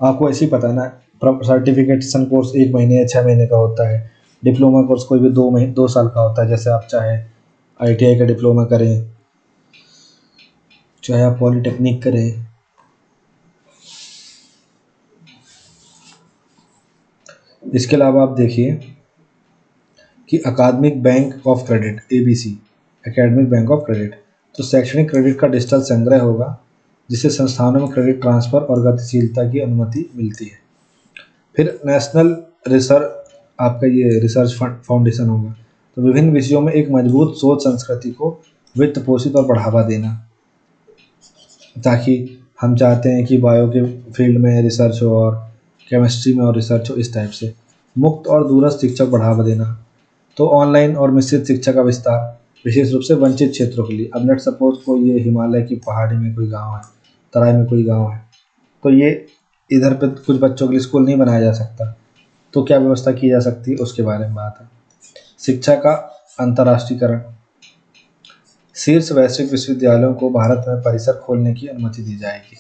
आपको ऐसे ही पता है ना, सर्टिफिकेशन कोर्स 1 महीने या 6 महीने का होता है, डिप्लोमा कोर्स कोई भी 2 साल का होता है। जैसे आप चाहे ITI का डिप्लोमा करें, चाहे आप पॉलीटेक्निक करें। इसके अलावा आप देखिए कि अकादमिक bank of credit, ABC, academic bank of credit, तो शैक्षणिक क्रेडिट का डिजिटल संग्रह होगा जिससे संस्थानों में क्रेडिट ट्रांसफ़र और गतिशीलता की अनुमति मिलती है। फिर नेशनल रिसर्च, आपका ये रिसर्च फाउंडेशन होगा, तो विभिन्न विषयों में एक मजबूत सोच संस्कृति को वित्त पोषित और बढ़ावा देना, ताकि हम चाहते हैं कि बायो के फील्ड में रिसर्च हो और केमिस्ट्री में और रिसर्च हो, इस टाइप से। मुक्त और दूरस्थ शिक्षा को बढ़ावा देना, तो ऑनलाइन और मिश्रित शिक्षा का विस्तार, विशेष रूप से वंचित क्षेत्रों के लिए। अब लेट सपोज कोई ये हिमालय की पहाड़ी में कोई गांव है, तराई में कोई गांव है, तो ये इधर पे कुछ बच्चों के लिए स्कूल नहीं बनाया जा सकता, तो क्या व्यवस्था की जा सकती है उसके बारे में बात है। शिक्षा का अंतर्राष्ट्रीयकरण, शीर्ष वैश्विक विश्वविद्यालयों को भारत में परिसर खोलने की अनुमति दी जाएगी।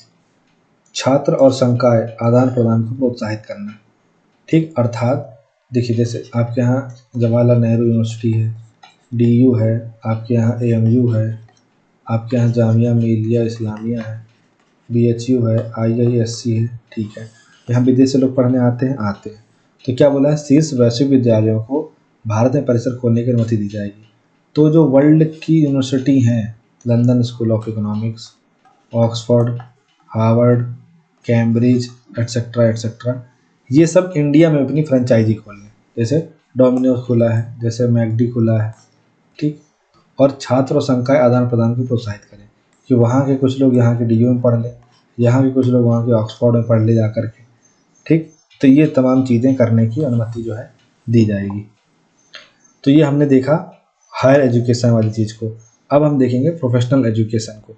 छात्र और संकाय आदान प्रदान को प्रोत्साहित करना, ठीक। अर्थात देखिए, जैसे आपके यहाँ जवाहरलाल नेहरू यूनिवर्सिटी है, DU है, आपके यहाँ AMU है, आपके यहाँ जामिया मिलिया इस्लामिया है, BHU है, IISc है, ठीक है। यहाँ विदेश से लोग पढ़ने आते हैं। तो क्या बोला है, शीर्ष वैश्विक विद्यालयों को भारत में परिसर खोलने की अनुमति दी जाएगी। तो जो वर्ल्ड की यूनिवर्सिटी हैं, London school of economics, Oxford, Harvard, Cambridge, etcetera etcetera, ये सब इंडिया में अपनी फ्रेंचाइजी खोल लें। जैसे डोमिनोज खुला है, जैसे मैकडी खुला है, ठीक। और छात्र और संकाय आदान प्रदान को प्रोत्साहित करें कि वहाँ के कुछ लोग यहाँ के DU में पढ़ लें, यहाँ के कुछ लोग वहाँ के ऑक्सफोर्ड में पढ़ ले जा कर के, ठीक। तो ये तमाम चीज़ें करने की अनुमति जो है दी जाएगी। तो ये हमने देखा हायर एजुकेशन वाली चीज़ को। अब हम देखेंगे प्रोफेशनल एजुकेशन को।